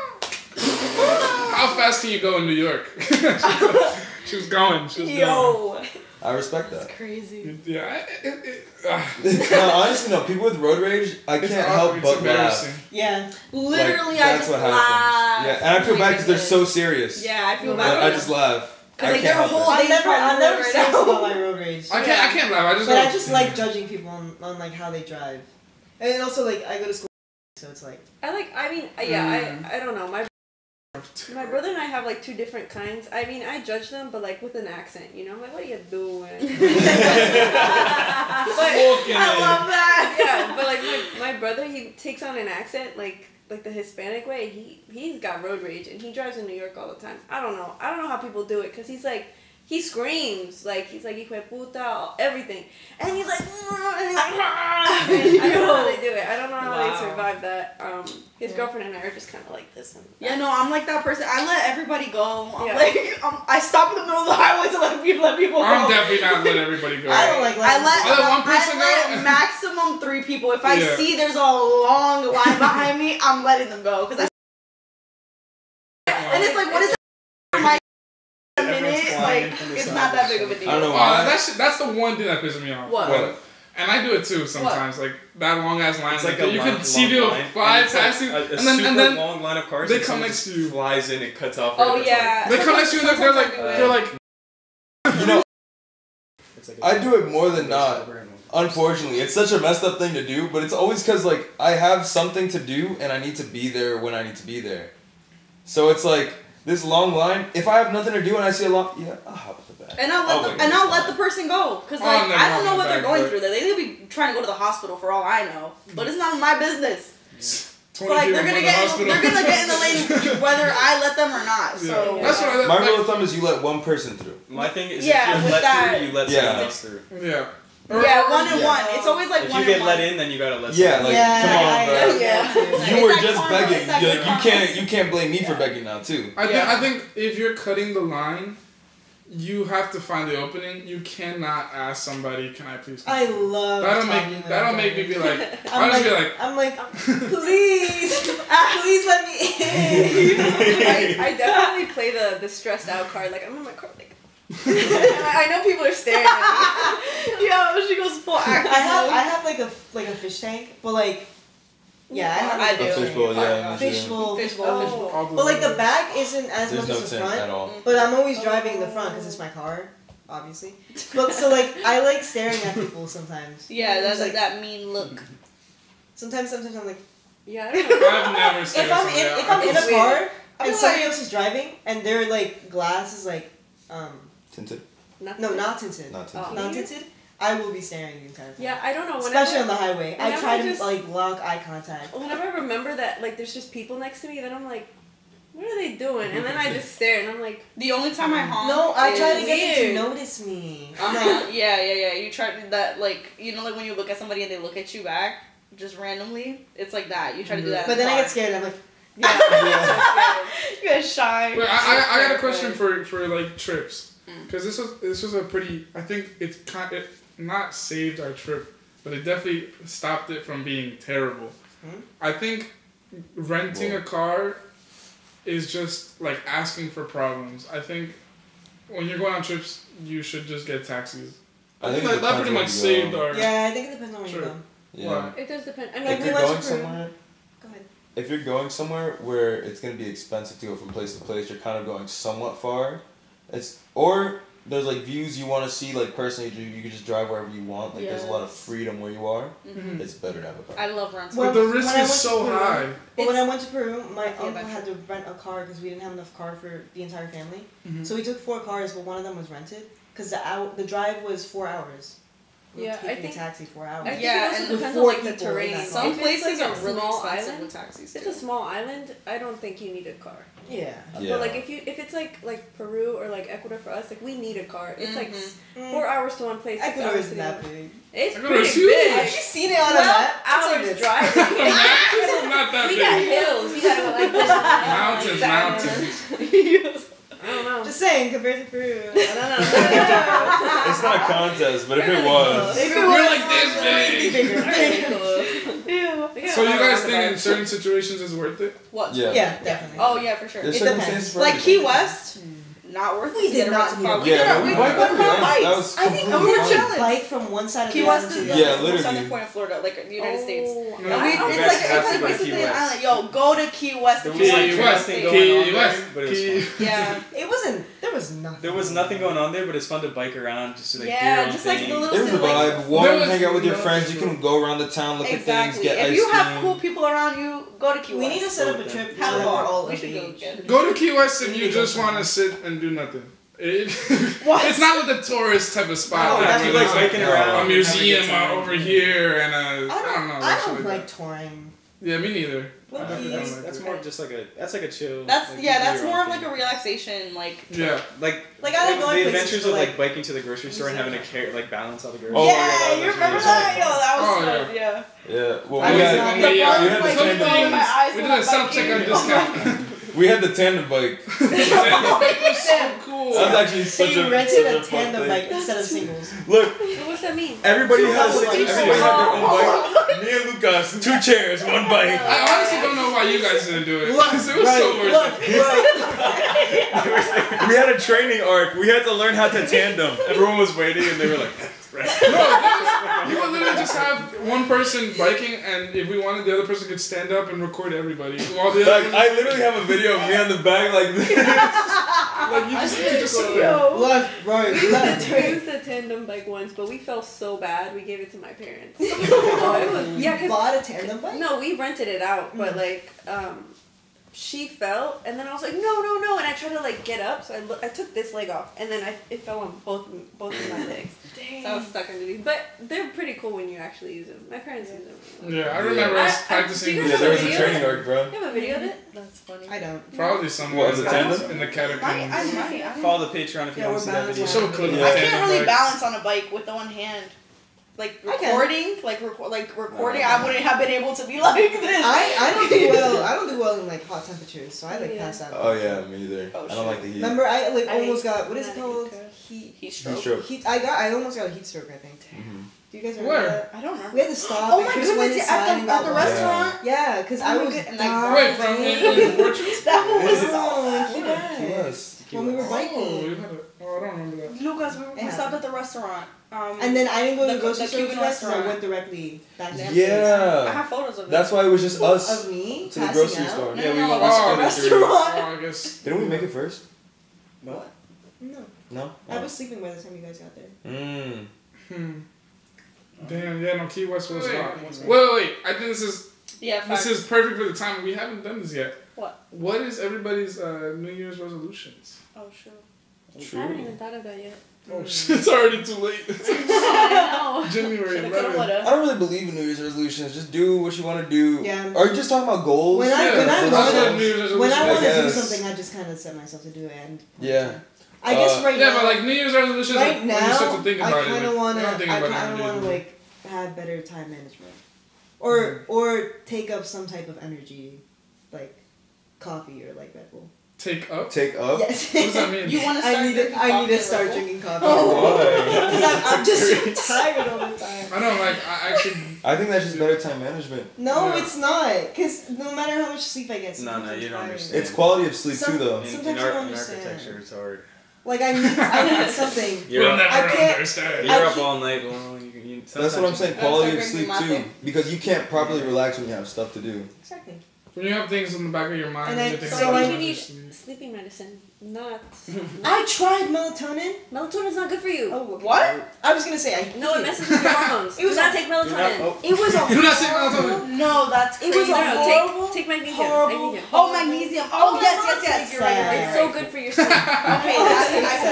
How fast can you go in New York? She was going. She was going. Yo. I respect that. Crazy. Yeah. No, honestly, no. People with road rage, I It's can't awkward, help it's but embarrassing. laugh. Yeah. Literally, Like, I that's just what laugh. happens. Yeah, and I feel bad because they're so serious. Yeah, I feel But bad. I just laugh. Because I like can't their help whole it. day's I'm probably never right serious now. about my road rage. I can't laugh. I just But go. I just like judging people on like how they drive, and also like I go to school, so it's like I mean, yeah, I don't know. My brother and I have like two different kinds. I mean, I judge them, but like with an accent, you know. I'm like, what are you doing? I love that. Yeah, but like my brother, he takes on an accent like the Hispanic way. He's got road rage and he drives in New York all the time. I don't know how people do it because he screams like he's like hijo de puta, everything, and he's like, and I don't know how they do it. I don't know how Wow. they survive that. His girlfriend and I are just kind of like this. And Yeah, no, I'm like that person. I let everybody go. I'm Yeah. like, I stop in the middle of the highway to let people go. I'm definitely not letting everybody go. I don't like. I let one person I let go? maximum 3 people. If I Yeah. see there's a long line behind me, I'm letting them go. And it's like, what is that? My Everyone's minute? flying Like, from the it's side. not that big of a deal. I don't know why. That's the one thing that pisses me off. What? And I do it too sometimes. Like that long ass line. It's like you a can long, see long people line, fly and it's like past you, a and super then long line of cars. they and come someone next just to you. flies in and cuts off. Oh right at yeah. they come next to you and they're like, Sometimes they're like, You know, It's like I do it more than not. Unfortunately, it's such a messed up thing to do, but it's always because like I have something to do and I need to be there when I need to be there. So it's like this long line. If I have nothing to do and I see a long, I'll hop at the back. And I'll let the person go, cause like Oh, no, I don't know no, what they're back, going but- through. They could be trying to go to the hospital for all I know, but it's none of my business. It's like they're gonna get in the lane whether I let them or not. So That's what I My like, rule of thumb is you let one person through. My thing is, Yeah, if with you let that- through, you let Yeah. someone else through. Yeah. yeah, one and Yeah. one. It's always like If one you get and let one. in, then you gotta let. Yeah, someone like else come on, bro. Yeah. You were It's that just karma, begging. it's that Like good you karma. can't blame me for begging now too. I think if you're cutting the line, you have to find the opening. You cannot ask somebody, "Can I please?" I love That'll make me be like, I'll just be like, I'm like, please, please let me in. I definitely play the stressed out card. Like, I'm in my car, like. I know people are staring at me. Yo, she goes full act. I have like a fish tank, but like, yeah, I do. A fishbowl, yeah. Fishbowl. Oh. But like the back isn't as There's much no as the tint front. at all. But I'm always driving in the front because it's my car, obviously. But so like I like staring at people sometimes. Yeah, that's like that mean look. Sometimes I'm like, Yeah, I don't know. I've never seen if I'm in a car and I'm somebody like- else is driving and their like glass is like Tinted? no, not tinted. Not tinted. Oh. Not tinted. I will be staring the entire time. Yeah, I don't know. Especially on the highway. I whenever try I to just- like lock eye contact. Whenever I remember that, like, there's just people next to me, then I'm like, what are they doing? And then I just stare, and I'm like, The only time I honk. No, I try to is- get them to weird. notice me. I'm like, Yeah. You try that, like, you know, like when you look at somebody and they look at you back, just randomly. It's like that. You try to do that. in but the then I car. get scared. I'm like, Yeah. You get shy. Wait, I got a question for like trips, because this was a pretty. I think it not saved our trip, but it definitely stopped it from being terrible. I think renting a car is just like asking for problems. I think when you're going on trips, you should just get taxis. I think that pretty much saved our. yeah, I think it depends on where you Sure. go. Yeah. it does depend. I mean, Like, If we you're went going to Peru. somewhere, Go ahead. if you're going somewhere where it's gonna be expensive to go from place to place, you're kind of going somewhat far. Or there's like views you want to see, like personally, you can just drive wherever you want. Like there's a lot of freedom where you are. Mhm. It's better to have a car. I love renting. But the When risk I is went to so Peru- high. But when I went to Peru, my uncle adventure. had to rent a car because we didn't have enough car for the entire family. Mhm. So we took 4 cars, but one of them was rented because the drive was 4 hours. We were Yeah, I taking think- a taxi 4 hours. I think Yeah, it also and depends before on like the people in terrain. that Some If it's, places like, are a really small expensive island, with taxis if too. it's a small island, I don't think you need a car. Yeah. Yeah. But like if it's like Peru or like Ecuador for us, like we need a car. It's like Mhm. 4 hours to one place, 6 Ecuador hours to isn't the that other. big. It's Ecuador is pretty huge. big. Have you seen it on a 12 map? It's like hours this. driving. It's not that We got big. hills. You gotta go like this. Mountains. I don't know. Just saying, compared to Peru. I don't know. It's not a contest, but if it was, If it We're was, like this big. bigger. So you guys think in certain situations it's worth it? What? yeah. Yeah, definitely. Oh yeah, for sure. There's It circumstances for Like everything. Key West, not worth it. We to did get a not rental need car. a- We Yeah, did no, our- we we biked went up on there. bikes. That was I think completely we were fine. chilling. Bike from one side of Key the West island is to the the Yeah, other. most literally. southern point of Florida, like the United States. Oh. No, And we, you it's guys like have to it's go to basically Key an West. island. Yo, go to Key West. There if was you like want nothing to going on Key there, West. but it was Key. fun. Yeah. It wasn't. There was nothing. There was nothing going on there, but it's fun to bike around, just to like do your Yeah, own just like thing. the little It was a silly- vibe. One, There was hang out with your no- friends. You can go around the town, look at things, Exactly. get If ice you have cream. cool people around you, go to Key We West. need to set up a trip Have so that fun. we're all We of should go age. together. Go to Key West if We you need to just go want to somewhere. sit and do nothing. It, What? It's not with the tourist type of spot. No, like, that's you where like there's, biking no, around, a having museum good time. over here and a I don't know. I shit don't like like touring. that. Yeah, me neither. Low I definitely key. don't like That's it. more of just like a chill. That's like, yeah. do That's your more own of like thing. a relaxation. Like Yeah. Like Like, I like going the places adventures for, of like like- biking to the grocery store and having to carry like balance all the groceries. Oh, yeah, yeah, you that's remember really that? fun. Yo, that was Oh, fun. Yeah. Yeah. Well, I we was had not- we the had bugs, the like, tandem going in my bikes. eyes We when did I'm a self biking. checkout discount. We had the tandem bike. It was so cool. That was actually So such you a rented such a fun tandem thing. bike instead of singles. Look, What's that mean? everybody Two had couples, everybody like, had their own bike. Me and Lucas, 2 chairs, 1 bike. I honestly don't know why you guys didn't do it. Look, 'Cause it was so worth look, it. right. We had a training arc. We had to learn how to tandem. Everyone was waiting, and they were like, You would literally just have one person biking, and if we wanted, the other person could stand up and record everybody. While the other like, I literally have a video of me on the back like this. like you could just sit there. Left, right, left. We used a tandem bike once, but we felt so bad. We gave it to my parents. Oh, it was, yeah, You bought a tandem bike? no, we rented it out, but like, she fell, and then I was like, no, and I tried to like get up, so I took this leg off, and then it fell on both of my legs. Dang. So I was stuck underneath. But they're pretty cool when you actually use them. My parents use them. Yeah, I remember us I- practicing. do you Yeah, guys there was a Video? training arc, bro. You have a video of it? That's funny. I don't. Probably somewhere What, was it tandem? in the I catacombs. might. Follow the Patreon if you Yeah, want to see we're that video. Show a clip of Yeah. I the can't tandem really bike. balance on a bike with the one hand. like I can. recording, recording, I wouldn't have been able to be like this. I don't do well. I don't do well in like hot temperatures, so I like Yeah. pass out. Oh yeah, me either. Oh, I don't like the heat. Remember, I like I almost got what is it not called? heat Heat. Heat Heat stroke. stroke. Heat. I almost got a heat stroke. I think. Mhm. Do you guys Where? remember that? I don't remember. We had to stop. Oh and my Chris went goodness! inside At and the got lost. restaurant. Yeah, because Oh I my was good- and, dying. Wait, from in Fortress? That one was No, so. Key West. When we were Oh, biking. you had a, oh, I don't remember that. Lucas, we Yeah. stopped at the restaurant. And then I didn't go to the grocery the store Cuban because I restaurant. went directly back to I Yeah. have photos of it. That's why it was just us of me to the passing grocery out. store. No, Yeah, we no, went no. we Oh, split it through. restaurant. Oh, I guess. Didn't we make it first? What? No, No. I was sleeping by the time you guys got there. Mm. Damn, yeah, no, Key West was Wait, gone. wait, Wait. I think this is Yeah, facts. this is perfect for the time. We haven't done this yet. What? What is everybody's New Year's resolutions? Oh, sure. I haven't even thought of that yet. Oh shit, it's already too late. I January Shoulda, coulda, 11th. woulda. I don't really believe in New Year's resolutions. Just do what you want to do. Yeah. Are you just talking about goals? When I Yeah, when I so that's wanna- what New Year's resolution When I I want to do guess. something, I just kind of set myself to do it. And Yeah. I guess right Yeah, now, but like New Year's resolutions, right like, when you start now, to think I about kind it, of like, want to. you're I not thinking about it kind of every want to day. like have better time management, or take up some type of energy, like coffee or like Red Bull. Take up. Take up. Yes. What does that mean? You want to start I need drinking to. I need coffee to and start Red Bull? drinking coffee. Why? I'm just so tired all the time. I know, like I actually. I think that's just better time management. No, Yeah. it's not. Cause no matter how much sleep I get, No, sometimes no, I'm you don't tired. understand. It's quality of sleep too, though. In, Sometimes in, I art, don't in understand. architecture, it's hard. Like I need something. You're We'll up, never I can't- understand. you're I up can't- all night long. That's what I'm saying. Yeah, Quality of start sleep drinking too, mate. because you can't properly relax when you have stuff to do. Exactly. When you have things in the back of your mind, And you're I- thinking so about I it, think you you need just- sleeping medicine, not. I tried melatonin. Melatonin is not good for you. Oh, okay. What? I was gonna say I. No, hate it messes with your hormones. It was Do not a- take melatonin. oh. It was a Do not take melatonin. No, that's It was crazy. a No, horrible, take magnesium. horrible- Magnesium. Oh, magnesium. Oh, yes, yes, yes. You're right. You're right. Sad. It's so good for your sleep. Okay,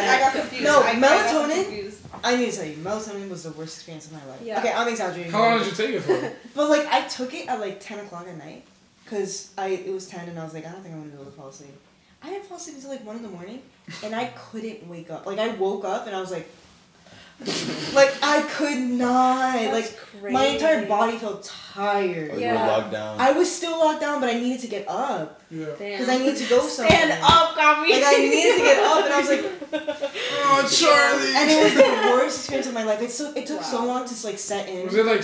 I got confused. No, I got melatonin? confused. I need to tell you, melatonin was the worst experience of my life. Yeah. Okay, I'm exaggerating. How long did you take it for? But like, I took it at like 10 o'clock at night, cause it was 10 and I was like, I don't think I'm gonna be able to fall asleep. I didn't fall asleep until like 1 in the morning, and I couldn't wake up. Like I woke up and I was like, like I could not. That's like my entire crazy. body felt tired. Like Yeah. we're locked down. I was still locked down, but I needed to get up Yeah. because I needed to go somewhere. Stand up, Gabby. Like I needed to get up, and I was like, Oh, Charlie. and it was the worst experience of my life. It took so Wow. long to like set in. Was it like Yeah.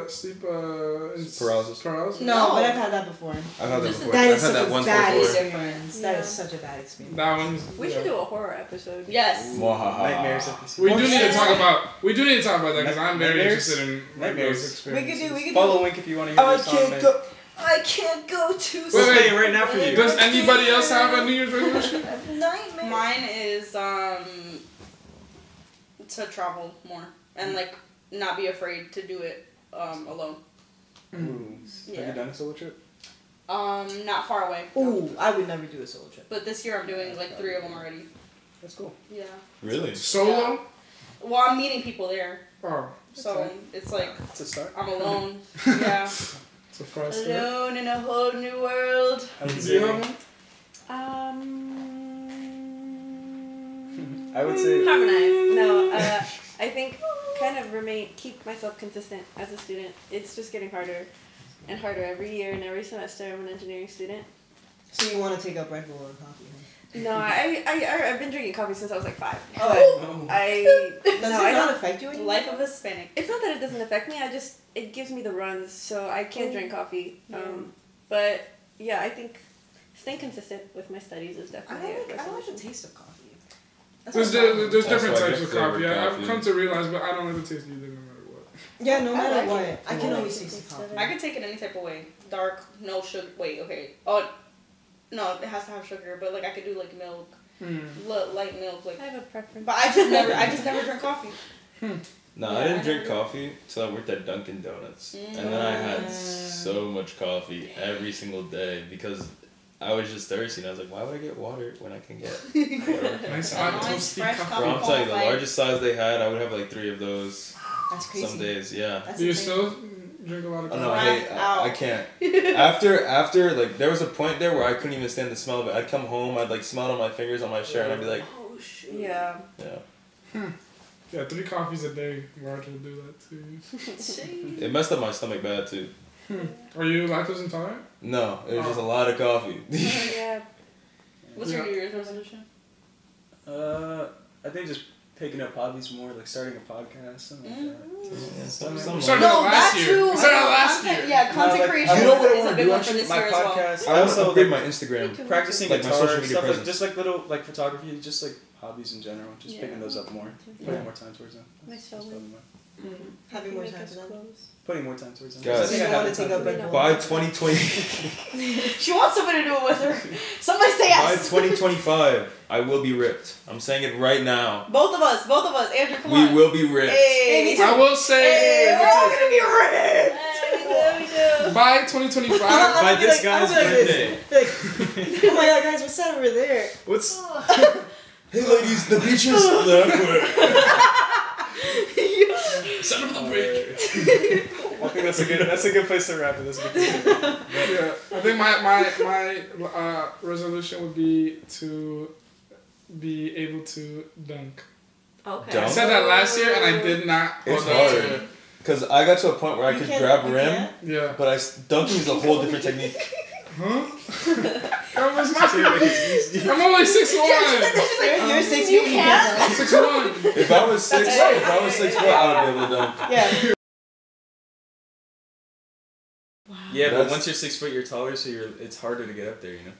sleep Paralysis. Paralysis? No, but I've had that before. I've had that before. That I've is had such that a once bad before. experience. That Yeah. is such a bad experience. That one's. We should do a horror episode. Yes. Nightmares of the We do Well, need to yeah. talk about. We do need to talk about that because I'm very Nightmares? interested in Nightmares. those experiences. We could Follow do. Wink if you want to hear I this song. can't man. go. I can't go to. Wait, We're wait. playing right now for you. Does anybody else have a New Year's resolution? Nightmare. Mine is to travel more and like not be afraid to do it alone. Ooh. Have Yeah. you done a solo trip? Not far away. no. Ooh, I would never do a solo trip. But this year I'm doing like 3 of them already. That's cool. Yeah. Really? Solo? Well, I'm meeting people there, Oh, so it's like That's a start. I'm alone. Yeah. surprise. Alone in a whole new world. How was Do you it? have one? I would say. Harmonize. No, I think kind of keep myself consistent as a student. It's just getting harder and harder every year and every semester. I'm an engineering student. So you want to take up Red Bull or coffee? No, I've been drinking coffee since I was like 5. Oh. No. Does No, it I not don't. affect you anymore? Life of a Hispanic. It's not that it doesn't affect me. It gives me the runs, so I can't drink coffee. But yeah, I think staying consistent with my studies is I definitely. don't like. a I don't like the resolution. taste of coffee. That's There's, what I'm talking there's That's different why I types get of coffee. flavored I've coffee. come to realize, but I don't like the taste either, no matter what. about. Yeah, no I matter like what, it. I can I always like taste it. the coffee. I could take it any type of way. Dark, no sugar. Wait, okay. Oh, no, it has to have sugar. But like I could do like milk, light milk, like. I have a preference. But I just never drink coffee. No, Yeah, I didn't I drink never- coffee till I worked at Dunkin' Donuts, and then I had so much coffee every single day because I was just thirsty, and I was like, why would I get water when I can get water? Nice hot Nice, toasty fresh coffee. Bro, I'm telling you, the Qualified. largest size they had, I would have like 3 of those That's crazy. some days. Yeah. That's Do you insane. still drink a lot of Oh coffee? no, Cracked I out. can't. After like there was a point there where I couldn't even stand the smell of it. I'd come home, I'd like smell it on my fingers on my shirt, and I'd be like, Oh shoot. Yeah. yeah. Yeah, 3 coffees a day. Marge will do that too. It messed up my stomach bad too. Are you lactose intolerant? No, it was just a lot of coffee. Yeah. What's your New Year's resolution? I think just picking up hobbies more, like starting a podcast, something like that. Some We started that last year. We started that last year. Yeah, content like, creation you know what I is wanna a big do, one for actually? this My year as well. podcast. I also upgrade like, my Instagram. practicing Like my guitar, social media stuff like presence. just like little like photography, just like hobbies in general. Just Yeah. picking those up more, putting more time towards them. My That's sewing. probably more. Having more Make time us for them. close. Putting more time towards them. Guys. I think I You have wanna the take time up for Red it. Bull. By 2020, She wants somebody to do it with her. Somebody say by yes. 2025, I will be ripped. I'm saying it right now. Both of us. Andrew, come We on. will be ripped. Hey, me too. I will say Hey, we're all gonna be ripped. by 2025. By this guy's I'm like birthday. Like, oh my god, guys, what's that over there? What's Hey ladies, the beach is Son of the break. I think that's a good place to wrap it. That's a good place. Yeah, I think my resolution would be to be able to dunk. Okay. Dunk? I said that last year and I did not. It's hold up to hard. it. Because I got to a point where I You could can't- grab you rim, can't? Yeah. but dunking is a whole different technique. Huh? That was my I'm only 6'1". You're 6 you feet. can't. 6'1". If I was 6 foot, I would be able to dunk. Yeah. Yeah, but That's- once you're 6 foot, you're taller, so it's harder to get up there. You know,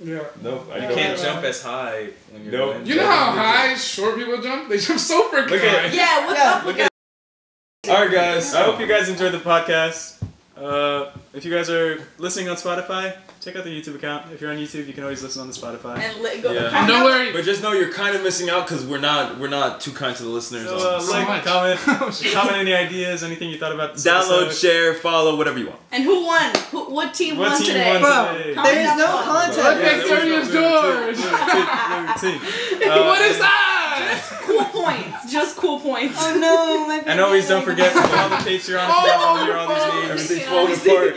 Yeah. Nope, I you don't. can't jump as high when you're. Nope. going. You know how high short people jump? They jump so freaking Look at- high. Yeah, what's Yeah. up with that? Alright, guys. I hope you guys enjoyed the podcast. If you guys are listening on Spotify, check out the YouTube account. If you're on YouTube, you can always listen on the Spotify. And let go. Yeah. And don't worry. But just know you're kind of missing out because we're not too kind to the listeners. So, on so like, much. comment any ideas, anything you thought about this download, episode. share, follow, whatever you want. And who won? What team What won team today? won Bro, today? Comment There's down no below. content. Look Yeah, at there was Curious George. What is that? Cool points. Just cool points. Oh no, my And always don't forget to follow the Patreon if you guys want to hear all these names. Everything's falling apart.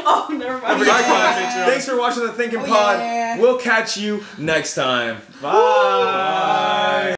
Oh, never mind. Alright, guys. Thanks for watching the Thinking Oh, Pod. yeah. We'll catch you next time. Bye.